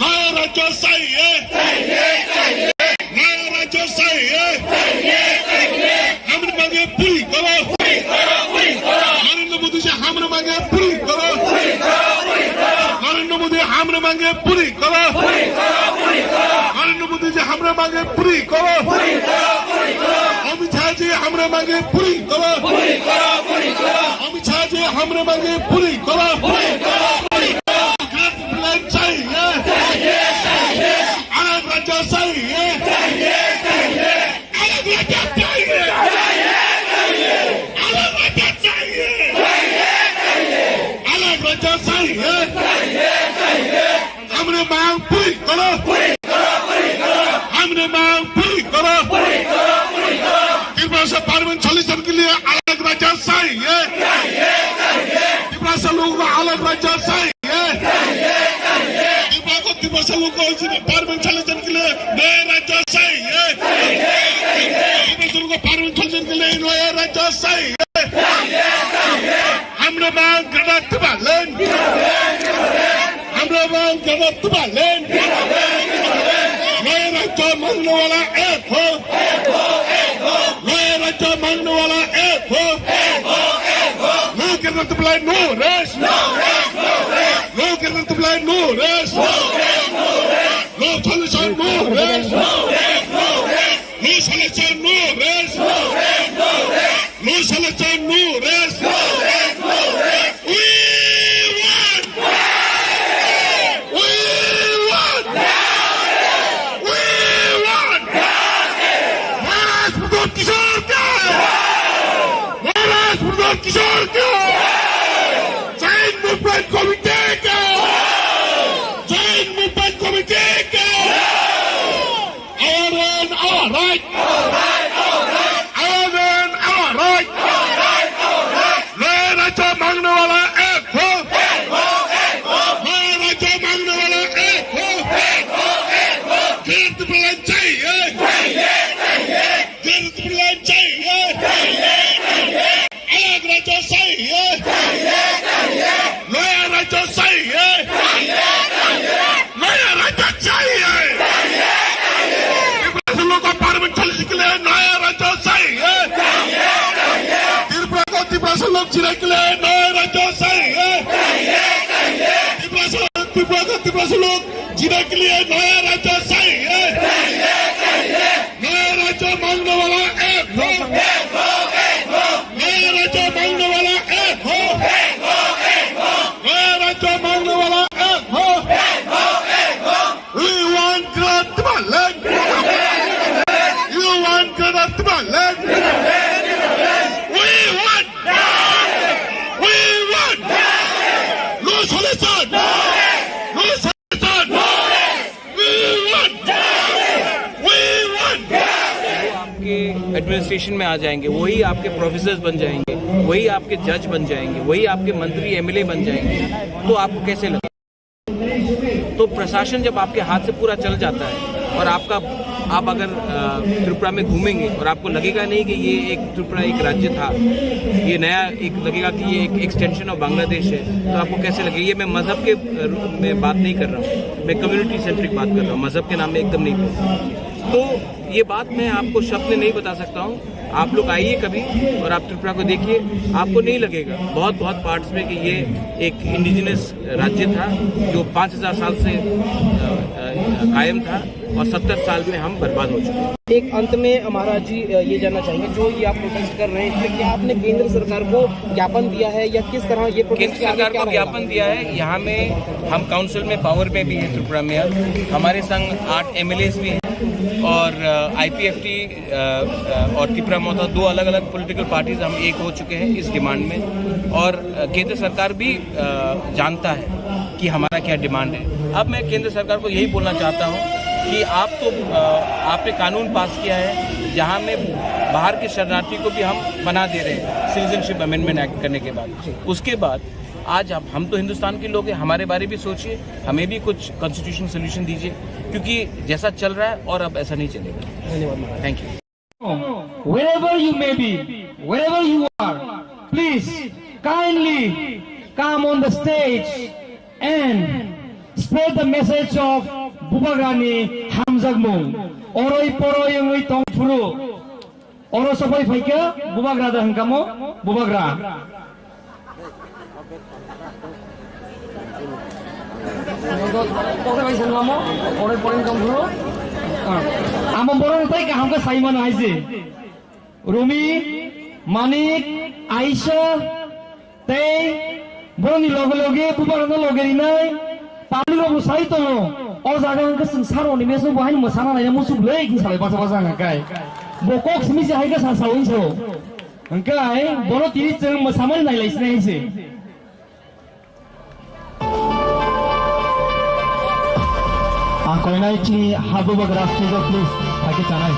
नया राज्य चाहिए नया राज्य चाहिए हमने मांगे पूरी करो नरेंद्र मोदी से हमने मांगे पूरी करो नरेंद्र मोदी हमने मांगे पूरी करो नरेंद्र मोदी जी हमने मांगे पूरी करो अमित शाह जी हमने मांगे पूरी करो अमित शाह जी हमने मांगे पूरी करो चाहिए अलग राज्य चाहिए अलग राज्य चाहिए अलग राज्य चाहिए अलग राज्य चाहिए हमने मांग पूरी करो हमने मांग पूरी करो त्रिपुरा से पार्लियामेंट सोल्यूशन के लिए अलग राज्य चाहिए त्रिपुरा से लोगों को अलग राज्य चाहिए त्रिपुरा से लोगों को पार्लियामेंट सोल्यूशन के लिए नया राज्य चाहिए त्रिपुरा से लोगों को पार्लियामेंट सोल्यूशन के लिए नया राज्य चाहिए हमने मांग करना तुबालेन हमने मांग करना तुबालेन नया राज्य मांगने वाला एक हो नया राज्य मांगने वाला एक हो no cannot be no rest no cannot be no rest no solution no rest no solution no rest no solution no rest we want किशोर का जैन मूवमेंट कमिटी का जैन मूवमेंट कमिटी का our right नया राज्य मांगने वाला एक हो नया राज्य मांगने वाला एक हो गिरत बुलंद चाहिए गिरत बुलंद चाहिए अलग राज्य चाहिए नया राज्य चाहिए नया राज्य चाहिए त्रिपुरा को पार्लियामेंट सोल्यूशन के लिए नया राज्य चाहिए त्रिपुरा को त्रिपुरा से लोग जीने के लिए नया राज्य चाहिए त्रिपुरा से लोग जीने के लिए नया राज्य चाहिए नया राज्य मांगने वाला एक हो नया राज्य मांगने वाला एक हो नया राज्य मांगने वाला एक हो we want Guatemala you want आपके एडमिनिस्ट्रेशन में आ जाएंगे, वही आपके प्रोफेसर्स बन जाएंगे, वही आपके जज बन जाएंगे, वही आपके मंत्री एमएलए बन जाएंगे, तो आपको कैसे लगे? तो प्रशासन जब आपके हाथ से पूरा चल जाता है और आप अगर त्रिपुरा में घूमेंगे और आपको लगेगा नहीं कि ये एक त्रिपुरा एक राज्य था, ये नया एक लगेगा कि ये एक एक्सटेंशन ऑफ बांग्लादेश है, तो आपको कैसे लगेगा? ये मैं मज़हब के में बात नहीं कर रहा हूँ, मैं कम्युनिटी सेंट्रिक बात कर रहा हूँ, मज़हब के नाम में एकदम नहीं बोल। तो ये बात मैं आपको शब्द में नहीं बता सकता हूँ। आप लोग आइए कभी और आप त्रिपुरा को देखिए, आपको नहीं लगेगा बहुत पार्ट्स में कि ये एक इंडिजिनस राज्य था जो 5000 साल से कायम था और 70 साल में हम बर्बाद हो चुके हैं। एक अंत में महाराज जी ये जानना चाहेंगे, जो ये आप प्रोटेस्ट कर रहे हैं इसमें क्या आपने केंद्र सरकार को ज्ञापन दिया है या किस तरह ये प्रोटेस्ट? केंद्र सरकार को ज्ञापन दिया है। यहाँ में हम काउंसिल में पावर में भी है त्रिपुरा में, हमारे संग 8 MLAs भी हैं और IPFT और त्रिपुरा मोता 2 अलग अलग पॉलिटिकल पार्टीज हम एक हो चुके हैं इस डिमांड में, और केंद्र सरकार भी जानता है कि हमारा क्या डिमांड है। अब मैं केंद्र सरकार को यही बोलना चाहता हूँ कि आपने कानून पास किया है जहाँ में बाहर के शरणार्थी को भी हम बना दे रहे हैं सिटीजनशिप अमेंडमेंट एक्ट करने के बाद। उसके बाद आज हम तो हिंदुस्तान के लोग हैं, हमारे बारे भी सोचिए, हमें भी कुछ कॉन्स्टिट्यूशन सोल्यूशन दीजिए, क्योंकि जैसा चल रहा है और अब ऐसा नहीं चलेगा। धन्यवाद। Thank you. Wherever you may be, wherever you are, please kindly come on the stage and spread the message of Bubagrani Hamzagmung. Oroi poroi ngui tongfuru. Oro sobai faika Bubagra da hangkamo Bubagra. Among Boron take a hunker Simon Isaac. Rumi, Manik, Aisha, Tay, Boni Logologe, Bubarano Logerina, Pablo Saito, all the Angus and Saro, the Meso behind Masana and Musu Blake in Salabasa Kai. Bocox, Miss Higas and Saunso. And Kai, Bonoti, Masama, and I listen. कोयनाची हाबुबग राष्ट्रीय प्लीज आगे चलाएं।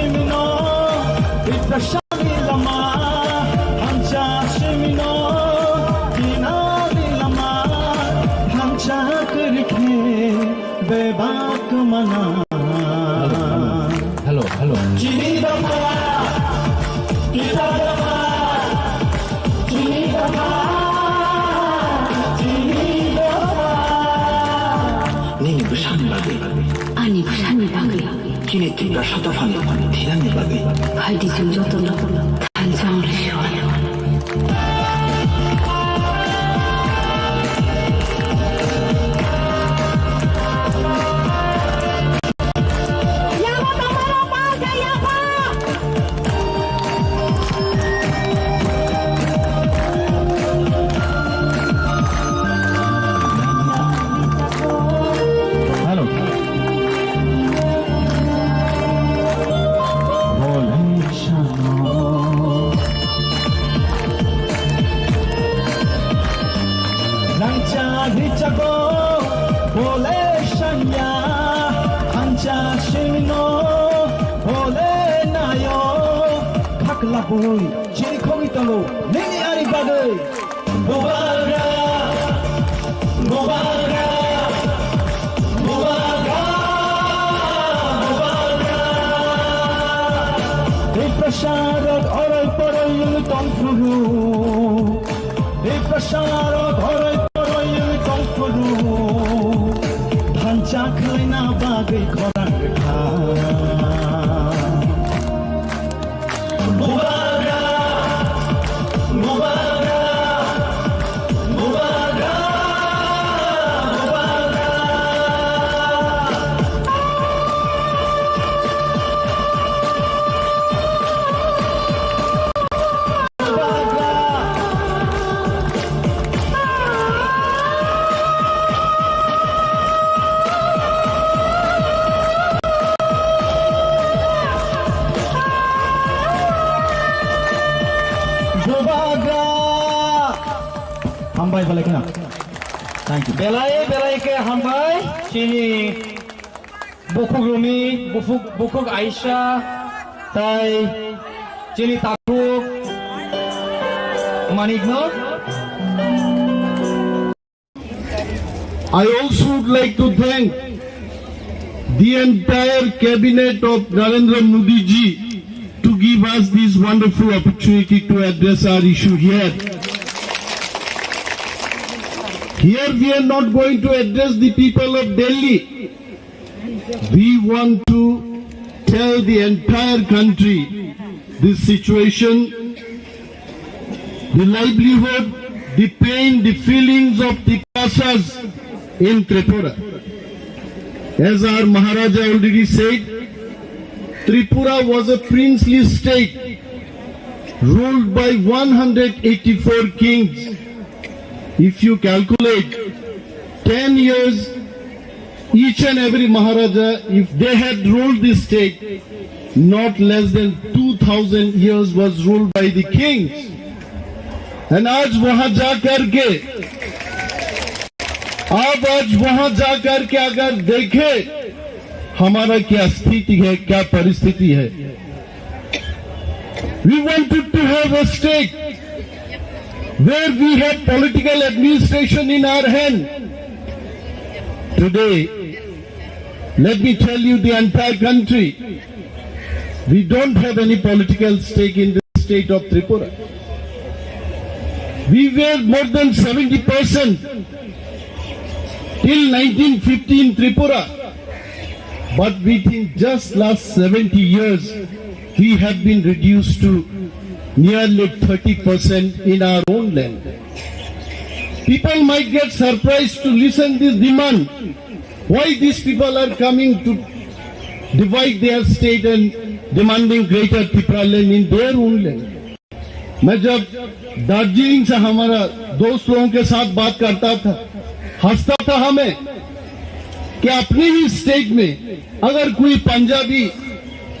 shimino Itrashami lama Hancha shimino Dinali lama Hancha karke Bebak mana hello hello Chini dama Kita dama Chini dama Chini dama Nini bersani bagai Ani bersani bagai Kini tiba satu fani Tirani bagai Hai di jumjoto na Tanjang Rishuan hello Rancha hichago Bole shanya Hancha shimino Bole nayo Kakla boy Chini komitalo Nini ari bagay Bubaga Bubaga Bubaga Bubaga Ipasharot oray poroy yung tongfuru Ipasharot oray poroy yung tongfuru Hancha kay na bagay korang rekha Bubaga Bubaga Bubaga Bubaga Bubaga Hambai balik na Thank you Belai ke hambai Sini Bukuk Rumi Bukuk Aisyah Tai Sini Takuk Manigno I also would like to thank the entire cabinet of Narendra Modi ji to give us this wonderful opportunity to address our issue here. Here we are not going to address the people of Delhi. We want to tell the entire country this situation, the livelihood, the pain, the feelings of the Tiprasas in Tripura. As our Maharaja already said, Tripura was a princely state ruled by 184 kings. If you calculate 10 years, each and every Maharaja, if they had ruled this state, not less than 2000 years was ruled by the kings. And आज वहां जाकर के आप आज वहां जाकर के अगर देखें हमारा क्या स्थिति है, क्या परिस्थिति है. We wanted to have a state where we had political administration in our hand. Today, let me tell you the entire country, we don't have any political stake in the state of Tripura. We were more than 70% till 1950 in Tripura. But within just last 70 years, we have been reduced to nearly 30% in our own land. People might get surprised to listen this demand. Why these people are coming to divide their state and demanding greater Tripura land in their own land. मैं जब दार्जिलिंग से हमारा दोस्त लोगों के साथ बात करता था, हंसता था हमें कि अपने ही स्टेट में अगर कोई पंजाबी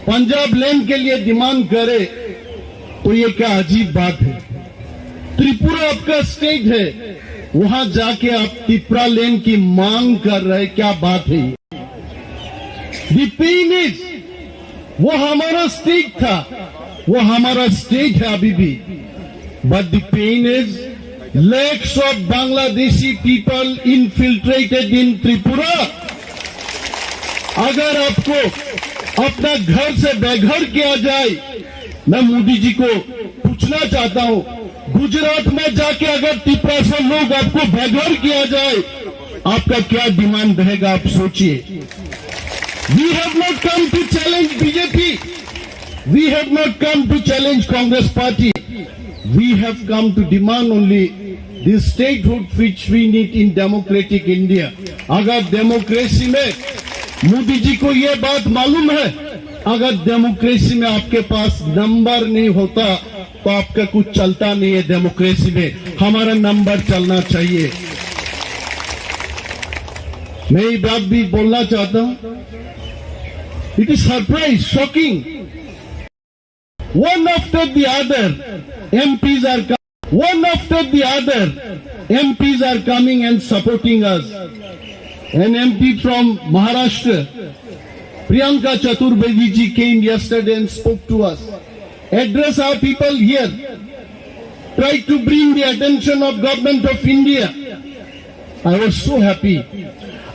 पंजाब लैंड के लिए डिमांड करे तो ये क्या अजीब बात है. त्रिपुरा आपका स्टेट है, वहां जाके आप त्रिपुरा लैंड की मांग कर रहे, क्या बात है. The pain is वो हमारा स्टेट था, वो हमारा स्टेट है अभी भी। But the pain is lakhs of Bangladeshi people infiltrated in Tripura. अगर आपको अपना घर से बेघर किया जाए, मैं मोदी जी को पूछना चाहता हूं, गुजरात में जाके अगर त्रिपुरा से लोग आपको बेघर किया जाए, आपका क्या डिमांड रहेगा, आप सोचिए। We have not come to challenge BJP. We have not come to challenge Congress party. We have come to demand only the statehood which we need in democratic India. अगर डेमोक्रेसी में मोदी जी को ये बात मालूम है, अगर डेमोक्रेसी में आपके पास नंबर नहीं होता तो आपका कुछ चलता नहीं है। डेमोक्रेसी में हमारा नंबर चलना चाहिए। मैं ये बात भी बोलना चाहता हूं, it is surprise, shocking, one after the other MPs are one after the other MPs are coming and supporting us. An MP from Maharashtra, Priyanka Chaturvedi ji, came yesterday and spoke to us, address our people here, tried to bring the attention of government of India. I was so happy.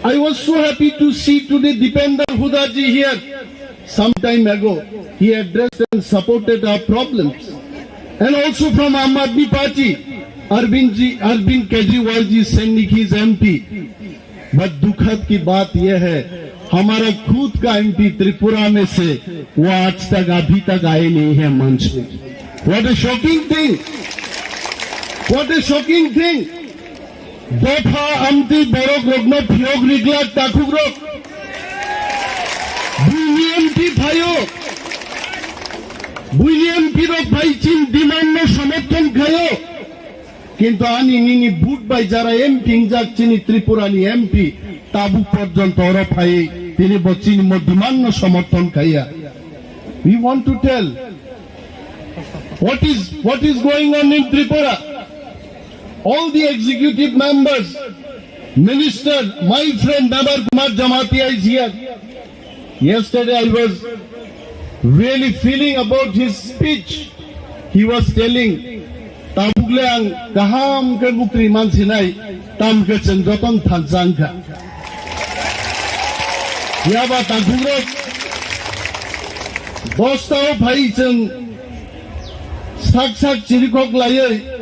I was so happy to see today Dipender Huda ji here. Some time ago, he addressed and supported our problems. And also from Aam Aadmi Party, Arvind Kejriwal ji sending his MP. But दुखद की बात यह है, हमारा खुद का MP त्रिपुरा में से वो आज तक अभी तक आए नहीं है मंच में। What a shocking thing! What a shocking thing! दफा अमती बरोक रोगनो फियोग रिगला ताकुक रोक विलियम पी भाइयों, विलियम पी रोक भाई चीन डिमांड में समर्थन खायो, किंतु आनी नीनी भूट भाई जरा एमपी इंजाक चीनी त्रिपुरानी एमपी ताबू पर्यंत और भाई तिनी बच्चीनी मो डिमांड में समर्थन खाया। We want to tell what is going on in Tripura. All the executive members, minister, my friend Nabar Kumar Jamatia is here. Yesterday I was really feeling about his speech. He was telling, Tabugle ang kaham ke bukri man sinai, tam ke cendoton tanzangka. Yaba tabugrok, dostao bhai ceng, sak chirikok laye,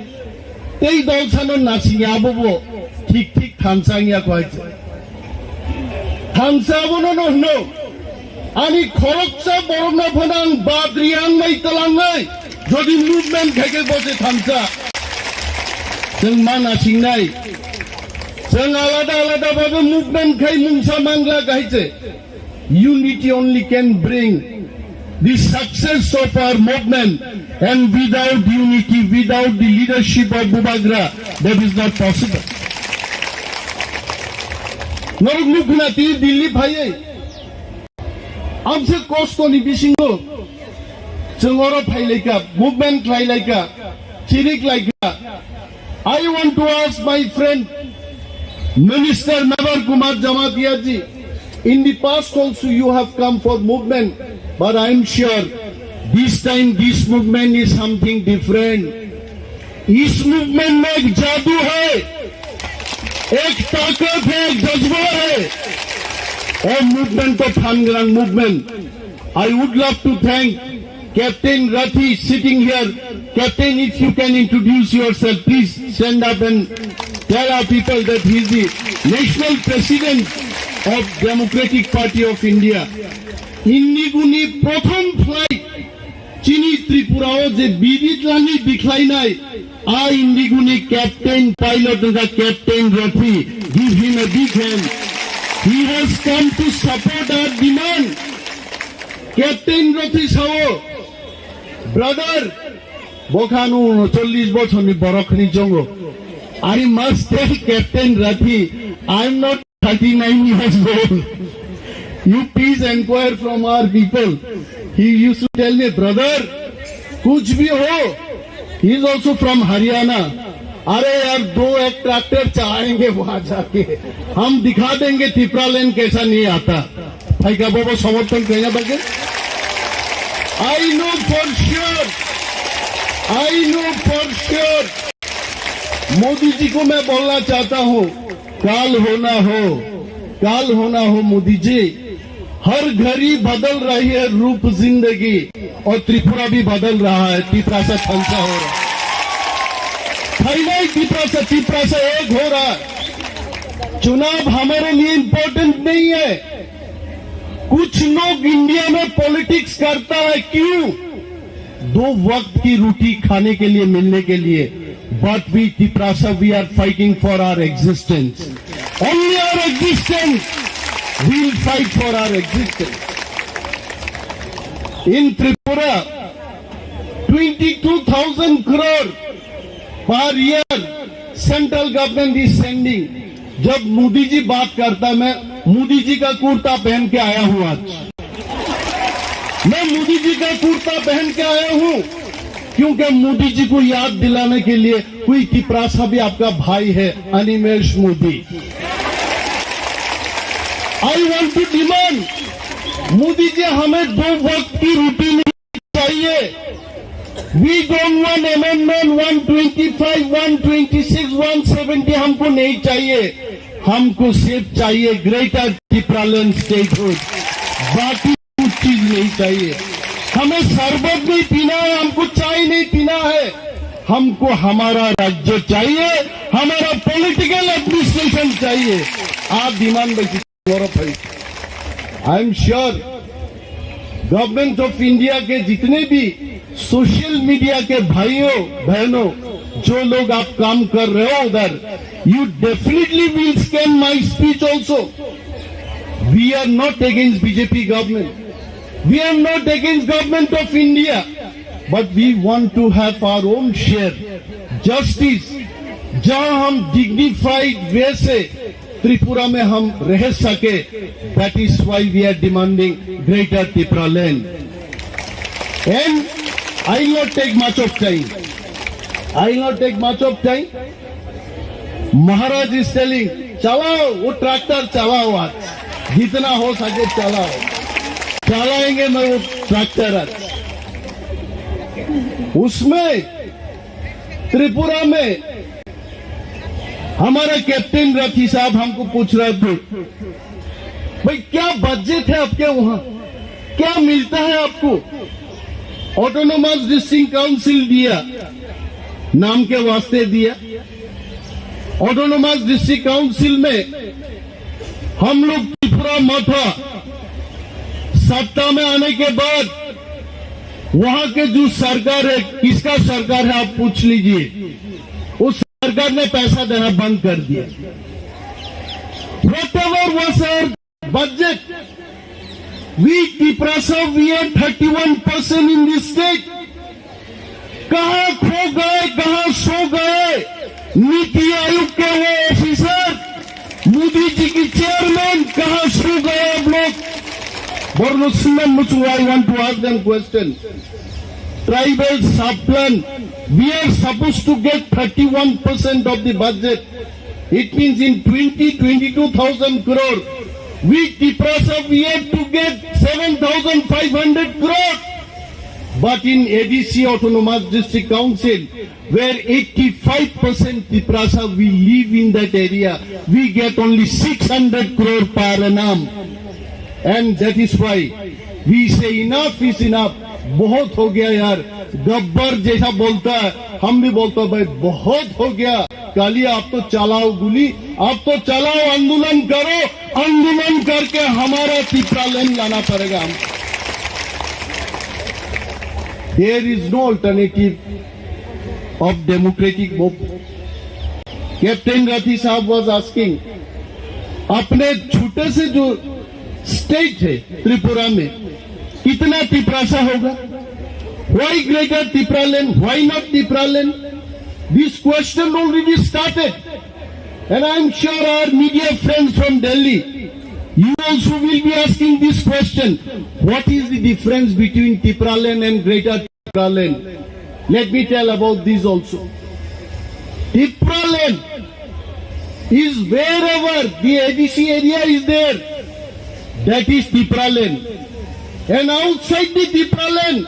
tei dolsano nasi yabobo, tik tansang ya kwaite. Tansabono no, ani khoroksa borona phanang badriang mai talangai, যদি মুভমেন্ট থেকে বসে থামছা जों माना सिंनाय जों आलादा आलादा भाবে মুভমেন্ট খাই মুংসা मांगला गाइছে unity only can bring the success of our movement, and without unity, without the leadership of Bubagra, that is not possible. नरक मुखना ती दिल्ली भाई हमसे कोस्तोनी बिसिंगो जोंगरो फाइलाइका मूवमेंट लाइलाइका चिरिक लाइका। I want to ask my friend Minister Nabar Kumar Jamatia ji, in the past also you have come for movement, but I am sure this time this movement is something different. इस movement में एक जादू है, एक ताकत है, एक जज्बा है, और movement तो थानग्रांग movement. I would love to thank Captain Rathi sitting here. Captain, if you can introduce yourself, please stand up and tell our people that he is the national president of Democratic Party of India. Indiguni prothom flight Chini Tripurao je bidit lani diklai nai. A Indiguni captain pilot the Captain Rathi. Give him a big hand. He has come to support our demand. Captain Rathi sao brother Bokhanu 40 বছর বরখনি জঙ্গ। I must tell Captain Rathi, I am not 39 years old. You please inquire from our people. He used to tell me, brother, कुछ भी हो. He is also from Haryana. अरे यार 2 ट्रैक्टर चलाएंगे वहां जाके, हम दिखा देंगे त्रिपुरा लैंड कैसा नहीं आता। भाई का बाबा समर्थन कहेगा बगे I know for sure Modi ji को मैं बोलना चाहता हूं, काल होना हो मोदी जी, हर घड़ी बदल रही है रूप जिंदगी, और त्रिपुरा भी बदल रहा है। त्रिपुरा से फंसा हो रहा है, त्रिपुरा से एक हो रहा है। चुनाव हमारे लिए इंपॉर्टेंट नहीं है। कुछ लोग इंडिया में पॉलिटिक्स करता है, क्यों? 2 वक्त की रोटी खाने के लिए, मिलने के लिए। But we Tripura, we are fighting for our existence, only our existence, we will fight for our existence. In Tripura 22,000 crore per year central government is sending. जब मोदी जी बात करता, मैं मोदी जी का कुर्ता पहन के आया हूं आज, मैं मोदी जी का कुर्ता पहन के आया हूं, क्योंकि मोदी जी को याद दिलाने के लिए कोई त्रिपुरा भी आपका भाई है, Animesh Modi. I want to demand, Modi ji हमें 2 वक्त की रोटी नहीं चाहिए। वी डोंट वांट अमेंडमेंट 125, 126, 170 हमको नहीं चाहिए। हमको सिर्फ चाहिए ग्रेटर त्रिपुरालैंड स्टेटहुड, बाकी कुछ चीज नहीं चाहिए। हमें शरबत नहीं पीना है, हमको चाय नहीं पीना है, हमको हमारा राज्य चाहिए, हमारा पॉलिटिकल एडमिनिस्ट्रेशन चाहिए। आप demand basis I am sure government of India के जितने भी सोशल मीडिया के भाइयों बहनों, जो लोग आप काम कर रहे हो उधर, you definitely will scan my speech also. We are not against BJP government, we are not against government of India, but we want to have our own share justice, जहां हम डिग्निफाइड वे से त्रिपुरा में हम रह सके। That is why we are demanding greater Tripura land. And I will not take much of time. I will not take much of time. Maharaj is telling, चलाओ वो ट्रैक्टर चलाओ, आज जितना हो सके चलाओ, चलाएंगे मैं वो ट्रैक्टर आज। उसमें त्रिपुरा में हमारा कैप्टन रथी साहब हमको पूछ रहे थे, भाई क्या बजट है आपके वहां, क्या मिलता है आपको? ऑटोनोमस डिस्ट्रिक्ट काउंसिल दिया, नाम के वास्ते दिया। ऑटोनोमस डिस्ट्रिक्ट काउंसिल में हम लोग त्रिपुरा मथा सत्ता में आने के बाद वहां के जो सरकार है, किसका सरकार है आप पूछ लीजिए, उस सरकार ने पैसा देना बंद कर दिया। Whatever was our budget, we Tripura, we are 31% in this state. कहां खो गए, कहां सो गए नीति आयोग के वो ऑफिसर, मोदी जी की चेयरमैन, कहां सो गए आप लोग? I want to ask them question. Tribal sub-plan, we are supposed to get 31% of the budget. It means in 22,000 crore. We Tripura, we have to get 7,500 crore. But in ADC Autonomous District Council, where 85% Tripura, we live in that area, we get only 600 crore per annum. And that is why we say enough is enough. बहुत हो गया यार, गब्बर जैसा बोलता है, हम भी बोलते हैं भाई बहुत हो गया। कालिया आप तो चलाओ गोली, आप तो चलाओ, आंदोलन करो, आंदोलन करके हमारा त्रिपुरा लैंड लाना पड़ेगा हम। There is no alternative of democratic movement. Captain Rathi साहब was asking, अपने छोटे से जो स्टेट है त्रिपुरा में, कितना त्रिपुरा होगा? Why greater Tripura land? Why not Tripura land? This question already started, and I am sure our media friends from Delhi, you also will be asking this question: what is the difference between Tripura land and greater Tripura land? Let me tell about this also. Tripura land is wherever the ADC area is there. That is Tripura land. And outside the Tripura land,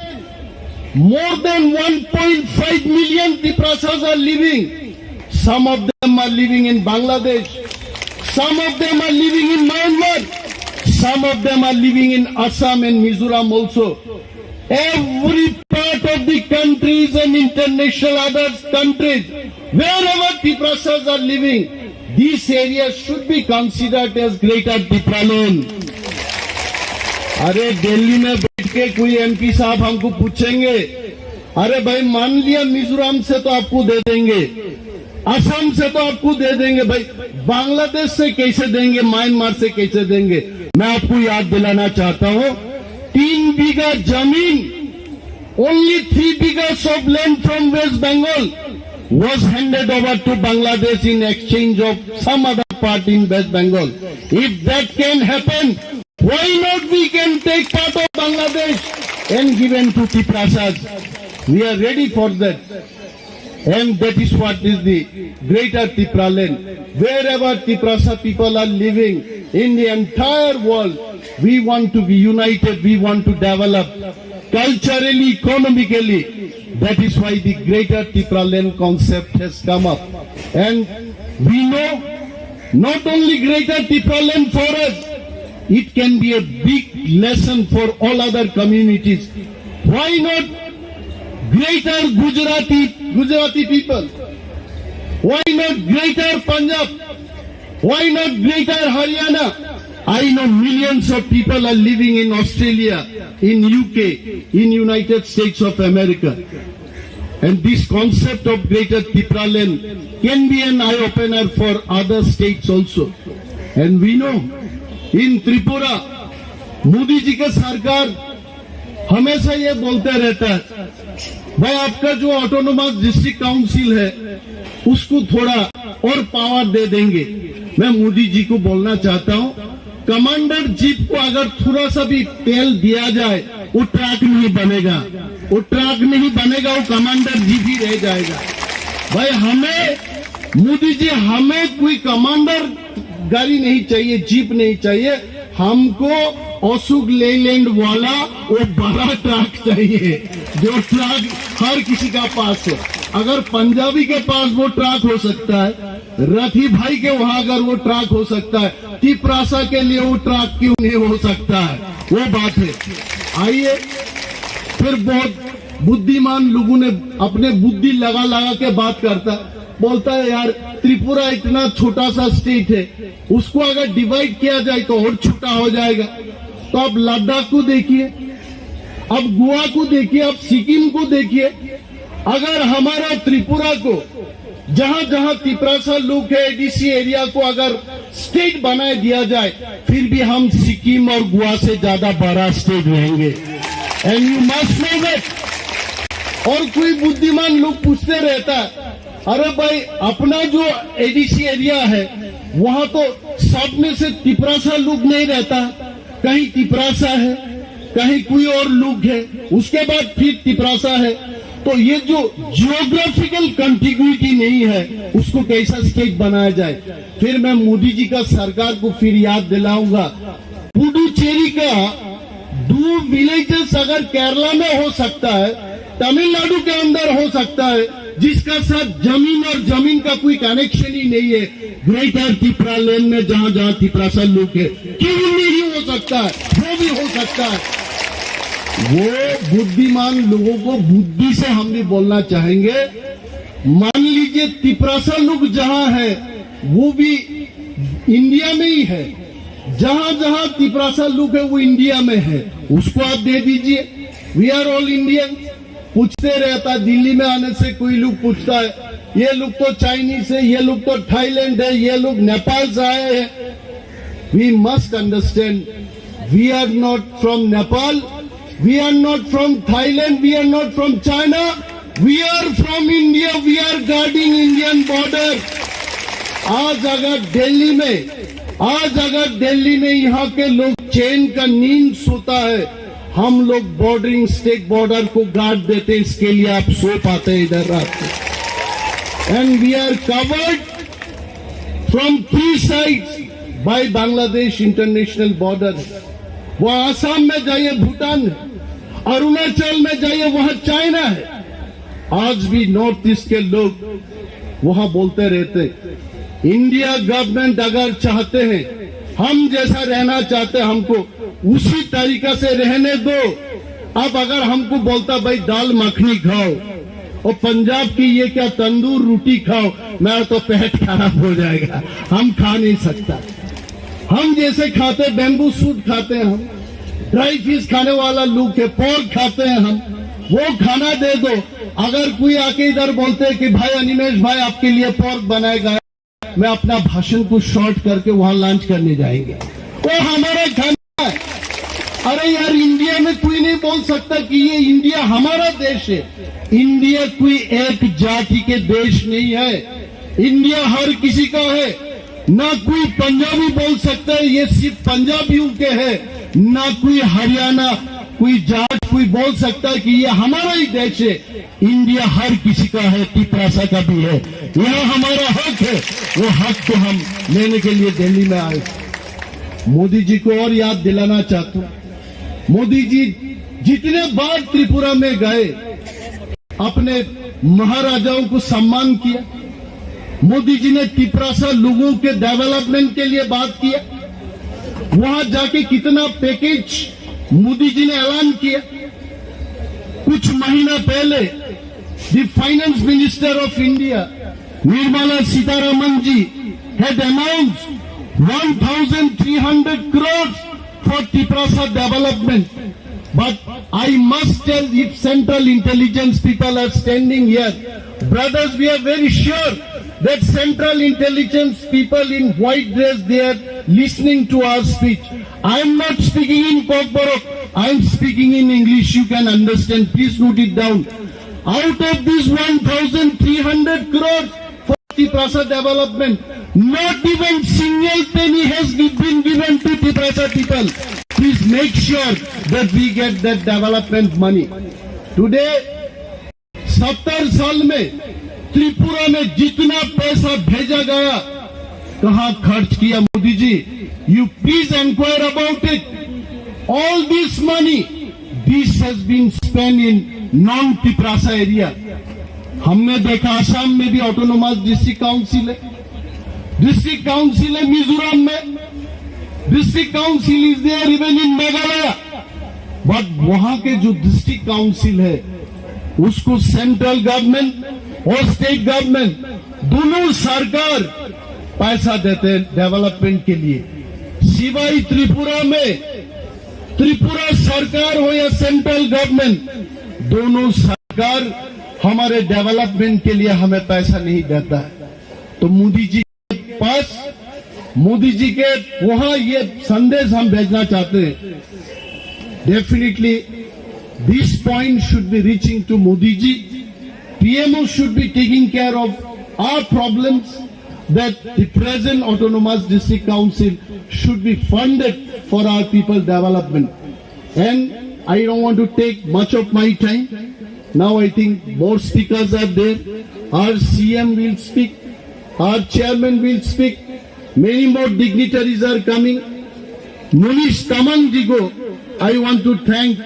more than 1.5 million Triprasas are living. Some of them are living in Bangladesh. Some of them are living in Myanmar. Some of them are living in Assam and Mizoram also. Every part of the countries and international other countries, wherever Triprasas are living, these areas should be considered as Greater Tripura land. अरे दिल्ली में बैठ के कोई एमपी साहब हमको पूछेंगे, अरे भाई मान लिया मिजोरम से तो आपको दे देंगे, असम से तो आपको दे देंगे, भाई बांग्लादेश से कैसे देंगे, म्यांमार से कैसे देंगे? मैं आपको याद दिलाना चाहता हूं, 3 बीघा जमीन, only 3 बीघाs of land from West Bengal was handed over to Bangladesh in exchange of some other part in West Bengal. If that can happen, why not we can take part of Bangladesh and given to Triprasas? We are ready for that. And that is what is the Greater Tripura land. Wherever Triprasa people are living in the entire world, we want to be united, we want to develop culturally, economically. That is why the Greater Tripura land concept has come up. And we know not only Greater Tripura land for us, it can be a big lesson for all other communities. Why not Greater Gujarati people? Why not Greater Punjab? Why not Greater Haryana? I know millions of people are living in Australia, in UK, in United States of America. And this concept of Greater Tripura land can be an eye-opener for other states also. And we know in Tripura, Modi ji का सरकार हमेशा ये बोलते रहता है, भाई आपका जो ऑटोनोमस डिस्ट्रिक्ट काउंसिल है उसको थोड़ा और पावर दे देंगे। मैं मोदी जी को बोलना चाहता हूं, कमांडर जीप को अगर थोड़ा सा भी तेल दिया जाए वो ट्रक नहीं बनेगा, वो ट्रक नहीं बनेगा, वो कमांडर जीप ही रह जाएगा। भाई हमें मोदी जी, हमें कोई कमांडर गाड़ी नहीं चाहिए, जीप नहीं चाहिए, हमको अशोक लेलैंड वाला वो बड़ा ट्रक चाहिए, जो ट्रक हर किसी का पास है। अगर पंजाबी के पास वो ट्रक हो सकता है, रथी भाई के वहां अगर वो ट्रक हो सकता है, त्रिप्रासा के लिए वो ट्रक क्यों नहीं हो सकता है? वो बात है। आइए, फिर बहुत बुद्धिमान लोगों ने अपने बुद्धि लगा लगा के बात करता है, बोलता है यार त्रिपुरा इतना छोटा सा स्टेट है, उसको अगर डिवाइड किया जाए तो और छोटा हो जाएगा। तो अब लद्दाख को देखिए, अब गोवा को देखिए, अब सिक्किम को देखिए। अगर हमारा त्रिपुरा को जहां जहां त्रिप्रासा लोग है, एडीसी एरिया को अगर स्टेट बनाए दिया जाए, फिर भी हम सिक्किम और गोवा से ज्यादा बड़ा स्टेट रहेंगे। And you must know that. और कोई बुद्धिमान लोग पूछते रहता है, अरे भाई अपना जो एडीसी एरिया है वहां तो सब में से त्रिप्रासा लोग नहीं रहता, कहीं त्रिप्रासा है, कहीं कोई और लोग है, उसके बाद फिर त्रिप्रासा है। तो ये जो जियोग्राफिकल कंटिग्यूटी नहीं है, उसको कैसा स्टेट बनाया जाए? फिर मैं मोदी जी का सरकार को फिर याद दिलाऊंगा, पुडुचेरी का 2 विलेजेस अगर केरला में हो सकता है, तमिलनाडु के अंदर हो सकता है, जिसका साथ जमीन और जमीन का कोई कनेक्शन ही नहीं है, ग्रेटर त्रिपुरा लैंड में जहां जहां त्रिप्रासा लोग है, क्यों नहीं हो सकता है? वो भी हो सकता है। वो बुद्धिमान लोगों को बुद्धि से हम भी बोलना चाहेंगे। मान लीजिए त्रिप्रासा लोग जहां है वो भी इंडिया में ही है, जहां जहां त्रिप्रासा लोग है वो इंडिया में है, उसको आप दे दीजिए। We are all Indian. पूछते रहता, दिल्ली में आने से कोई लोग पूछता है, ये लोग तो चाइनीज है, ये लोग तो थाईलैंड है, ये लोग नेपाल से आए हैं। We must understand, we are not from Nepal, we are not from Thailand, we are not from China, we are from India, we are guarding Indian border. आज अगर दिल्ली में यहाँ के लोग चैन का नींद सोता है, हम लोग बॉर्डरिंग स्टेट बॉर्डर को गार्ड देते, इसके लिए आप सो पाते हैं इधर रात को। And we are covered from 3 sides by Bangladesh international border. वो आसाम में जाइए भूटान है, अरुणाचल में जाइए वहां चाइना है। आज भी नॉर्थ ईस्ट के लोग वहां बोलते रहते, इंडिया गवर्नमेंट अगर चाहते हैं, हम जैसा रहना चाहते हैं, हमको उसी तरीका से रहने दो। अब अगर हमको बोलता भाई दाल मखनी खाओ और पंजाब की ये क्या तंदूर रोटी खाओ, मेरा तो पेट खराब हो जाएगा, हम खा नहीं सकता। हम जैसे खाते बैम्बू सूट खाते हैं, हम ड्राई फिश खाने वाला लोग है, पोर्क खाते हैं हम, वो खाना दे दो। अगर कोई आके इधर बोलते हैं कि भाई अनिमेश भाई आपके लिए पोर्क बनाएगा, मैं अपना भाषण को शॉर्ट करके वहां लंच करने जाएंगे, वो हमारा खाना है। अरे यार, इंडिया में कोई नहीं बोल सकता कि ये इंडिया हमारा देश है। इंडिया कोई एक जाति के देश नहीं है, इंडिया हर किसी का है। ना कोई पंजाबी बोल सकता है ये सिर्फ पंजाबियों के है, ना कोई हरियाणा कोई जाट कोई बोल सकता है कि ये हमारा ही देश है। इंडिया हर किसी का है, तिपरासा का भी है, यह हमारा हक है। वो हक को हम लेने के लिए दिल्ली में आए। मोदी जी को और याद दिलाना चाहता हूं, मोदी जी जितने बार त्रिपुरा में गए अपने महाराजाओं को सम्मान किया। मोदी जी ने तिपरासा लोगों के डेवलपमेंट के लिए बात किया। वहां जाके कितना पैकेज मोदी जी ने ऐलान किया। कुछ महीना पहले the finance minister of India Nirmala Sitharaman ji had announced 1,300 crores for Tiprasa development. But I must tell, if Central Intelligence people are standing here, brothers, we are very sure that Central Intelligence people in white dress, they are listening to our speech. I am not speaking in Kokborok, I am speaking in English, you can understand, please note it down. Out of these 1,300 crores for Tiprasa development, not even single penny has been given to Tiprasa people. Please make sure that we get that development money. Today, 70 साल में त्रिपुरा में जितना पैसा भेजा गया, कहां खर्च किया Modi ji? You please inquire about it. All this money, this has been spent in non-Tiprasa area. हमने देखा आसाम में भी ऑटोनोमस डिस्ट्रिक्ट काउंसिल है, डिस्ट्रिक्ट काउंसिल है मिजोरम में, district council is there even in Meghalaya. But वहां के जो डिस्ट्रिक्ट काउंसिल है उसको सेंट्रल गवर्नमेंट और स्टेट गवर्नमेंट दोनों सरकार पैसा देते हैं डेवलपमेंट के लिए। सिवाय त्रिपुरा में, त्रिपुरा सरकार हो या सेंट्रल गवर्नमेंट, दोनों सरकार हमारे डेवलपमेंट के लिए हमें पैसा नहीं देता है। तो मोदी जी के पास, मोदी जी के वहां ये संदेश हम भेजना चाहते हैं। Definitely this point should be reaching to Modi ji. PMO should be taking care of our problems, that the present autonomous district council should be funded for our people development. And I don't want to take much of my time. Now I think more speakers are there. Our CM will speak, our chairman will speak, many more dignitaries are coming. Munish Tamang Jigo, I want to thank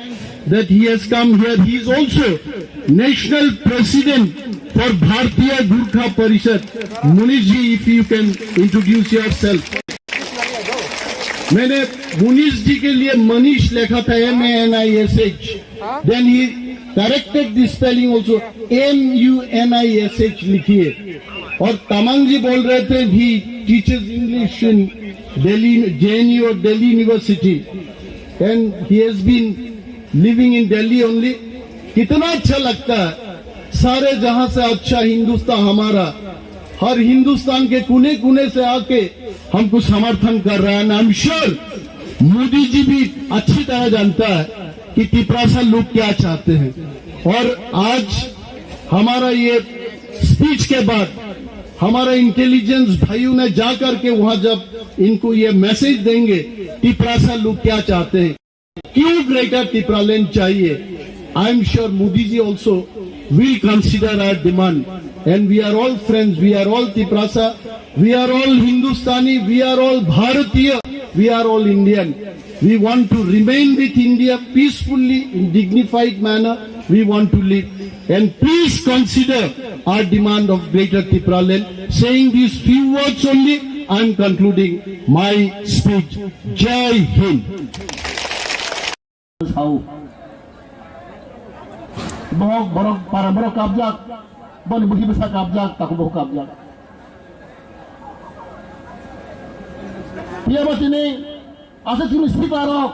that he has come here. He is also national president for Bharatiya Gurkha Parishad. Munish ji, if you can introduce yourself. मैंने मुनीश जी के लिए मनीष लिखा था MANISH, then he corrected the spelling also, MUNISH लिखिए। और तमंग जी बोल रहे थे he teaches English in Delhi, JNU or Delhi University, and he has been living in Delhi only. कितना अच्छा लगता है, सारे जहां से अच्छा हिंदुस्तान हमारा, हर हिंदुस्तान के कोने कोने से आके हमको समर्थन कर रहा है। आई एम श्योर मोदी जी भी अच्छी तरह जानता है कि तिपरासा लोग क्या चाहते हैं। और आज हमारा ये स्पीच के बाद हमारा इंटेलिजेंस भाइयों ने जाकर के वहां जब इनको ये मैसेज देंगे तिपरासा लोग क्या चाहते हैं, क्यों ग्रेटर तिपरालैंड चाहिए, I am sure Modi ji also will consider our demand, and we are all friends, we are all Tiprasa, we are all Hindustani, we are all Bharatiya, we are all Indian. We want to remain with India peacefully, in dignified manner. We want to live. And please consider our demand of Greater Tripura Land. Saying these few words only, I am concluding my speech. Jai Hind. Borok para borok kabjak, bon buhi besar kabjak, tak boh kabjak. Dia buat ini, asal cuma sekitarok,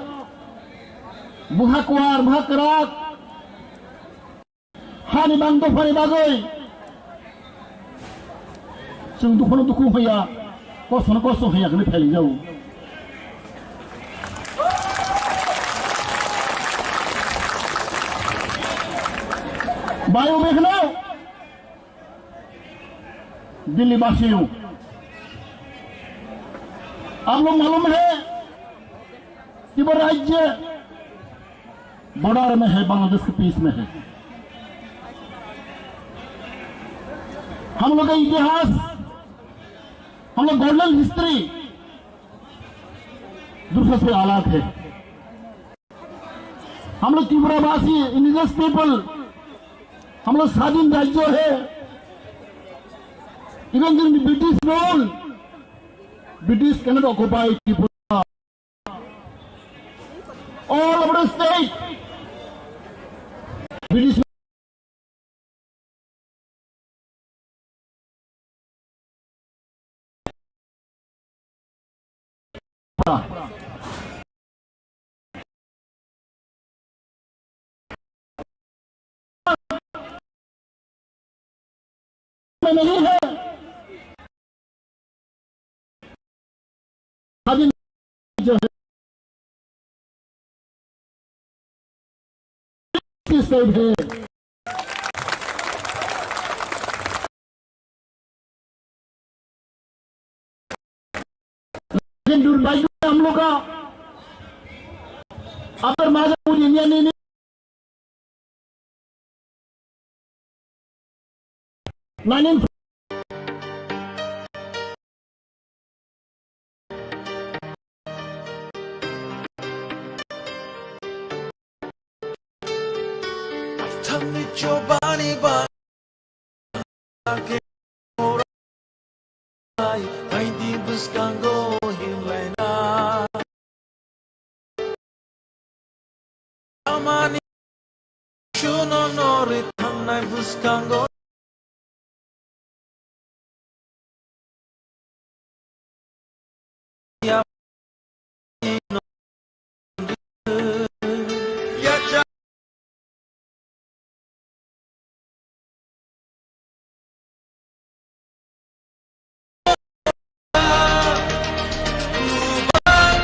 buha kuar, buha kerak, hani bangdo, hani bagai. Sungguh duku haya, kosong haya kena peli jauh. वायु देख लो दिल्ली वासियों आप लोग मालूम है कि वो राज्य बॉर्डर में है, बांग्लादेश के पीस में है। हम लोग का इतिहास, हम लोग गोल्डन हिस्ट्री दूसरे से आलात है। हम लोग त्रिपुरावासी इंडिजिनस पीपल, हम लोग स्वाधीन राज्य है। Even in British rule, British can not occupy Tripura, all over the state British नहीं है। स्वाधीन जो है स्टेट है, लेकिन दुर्भाग्य हम लोग का अगर माजा इंडिया नहीं Tami chobani ba ke orai ai di buscango himlena amani shuno nori thanai buscango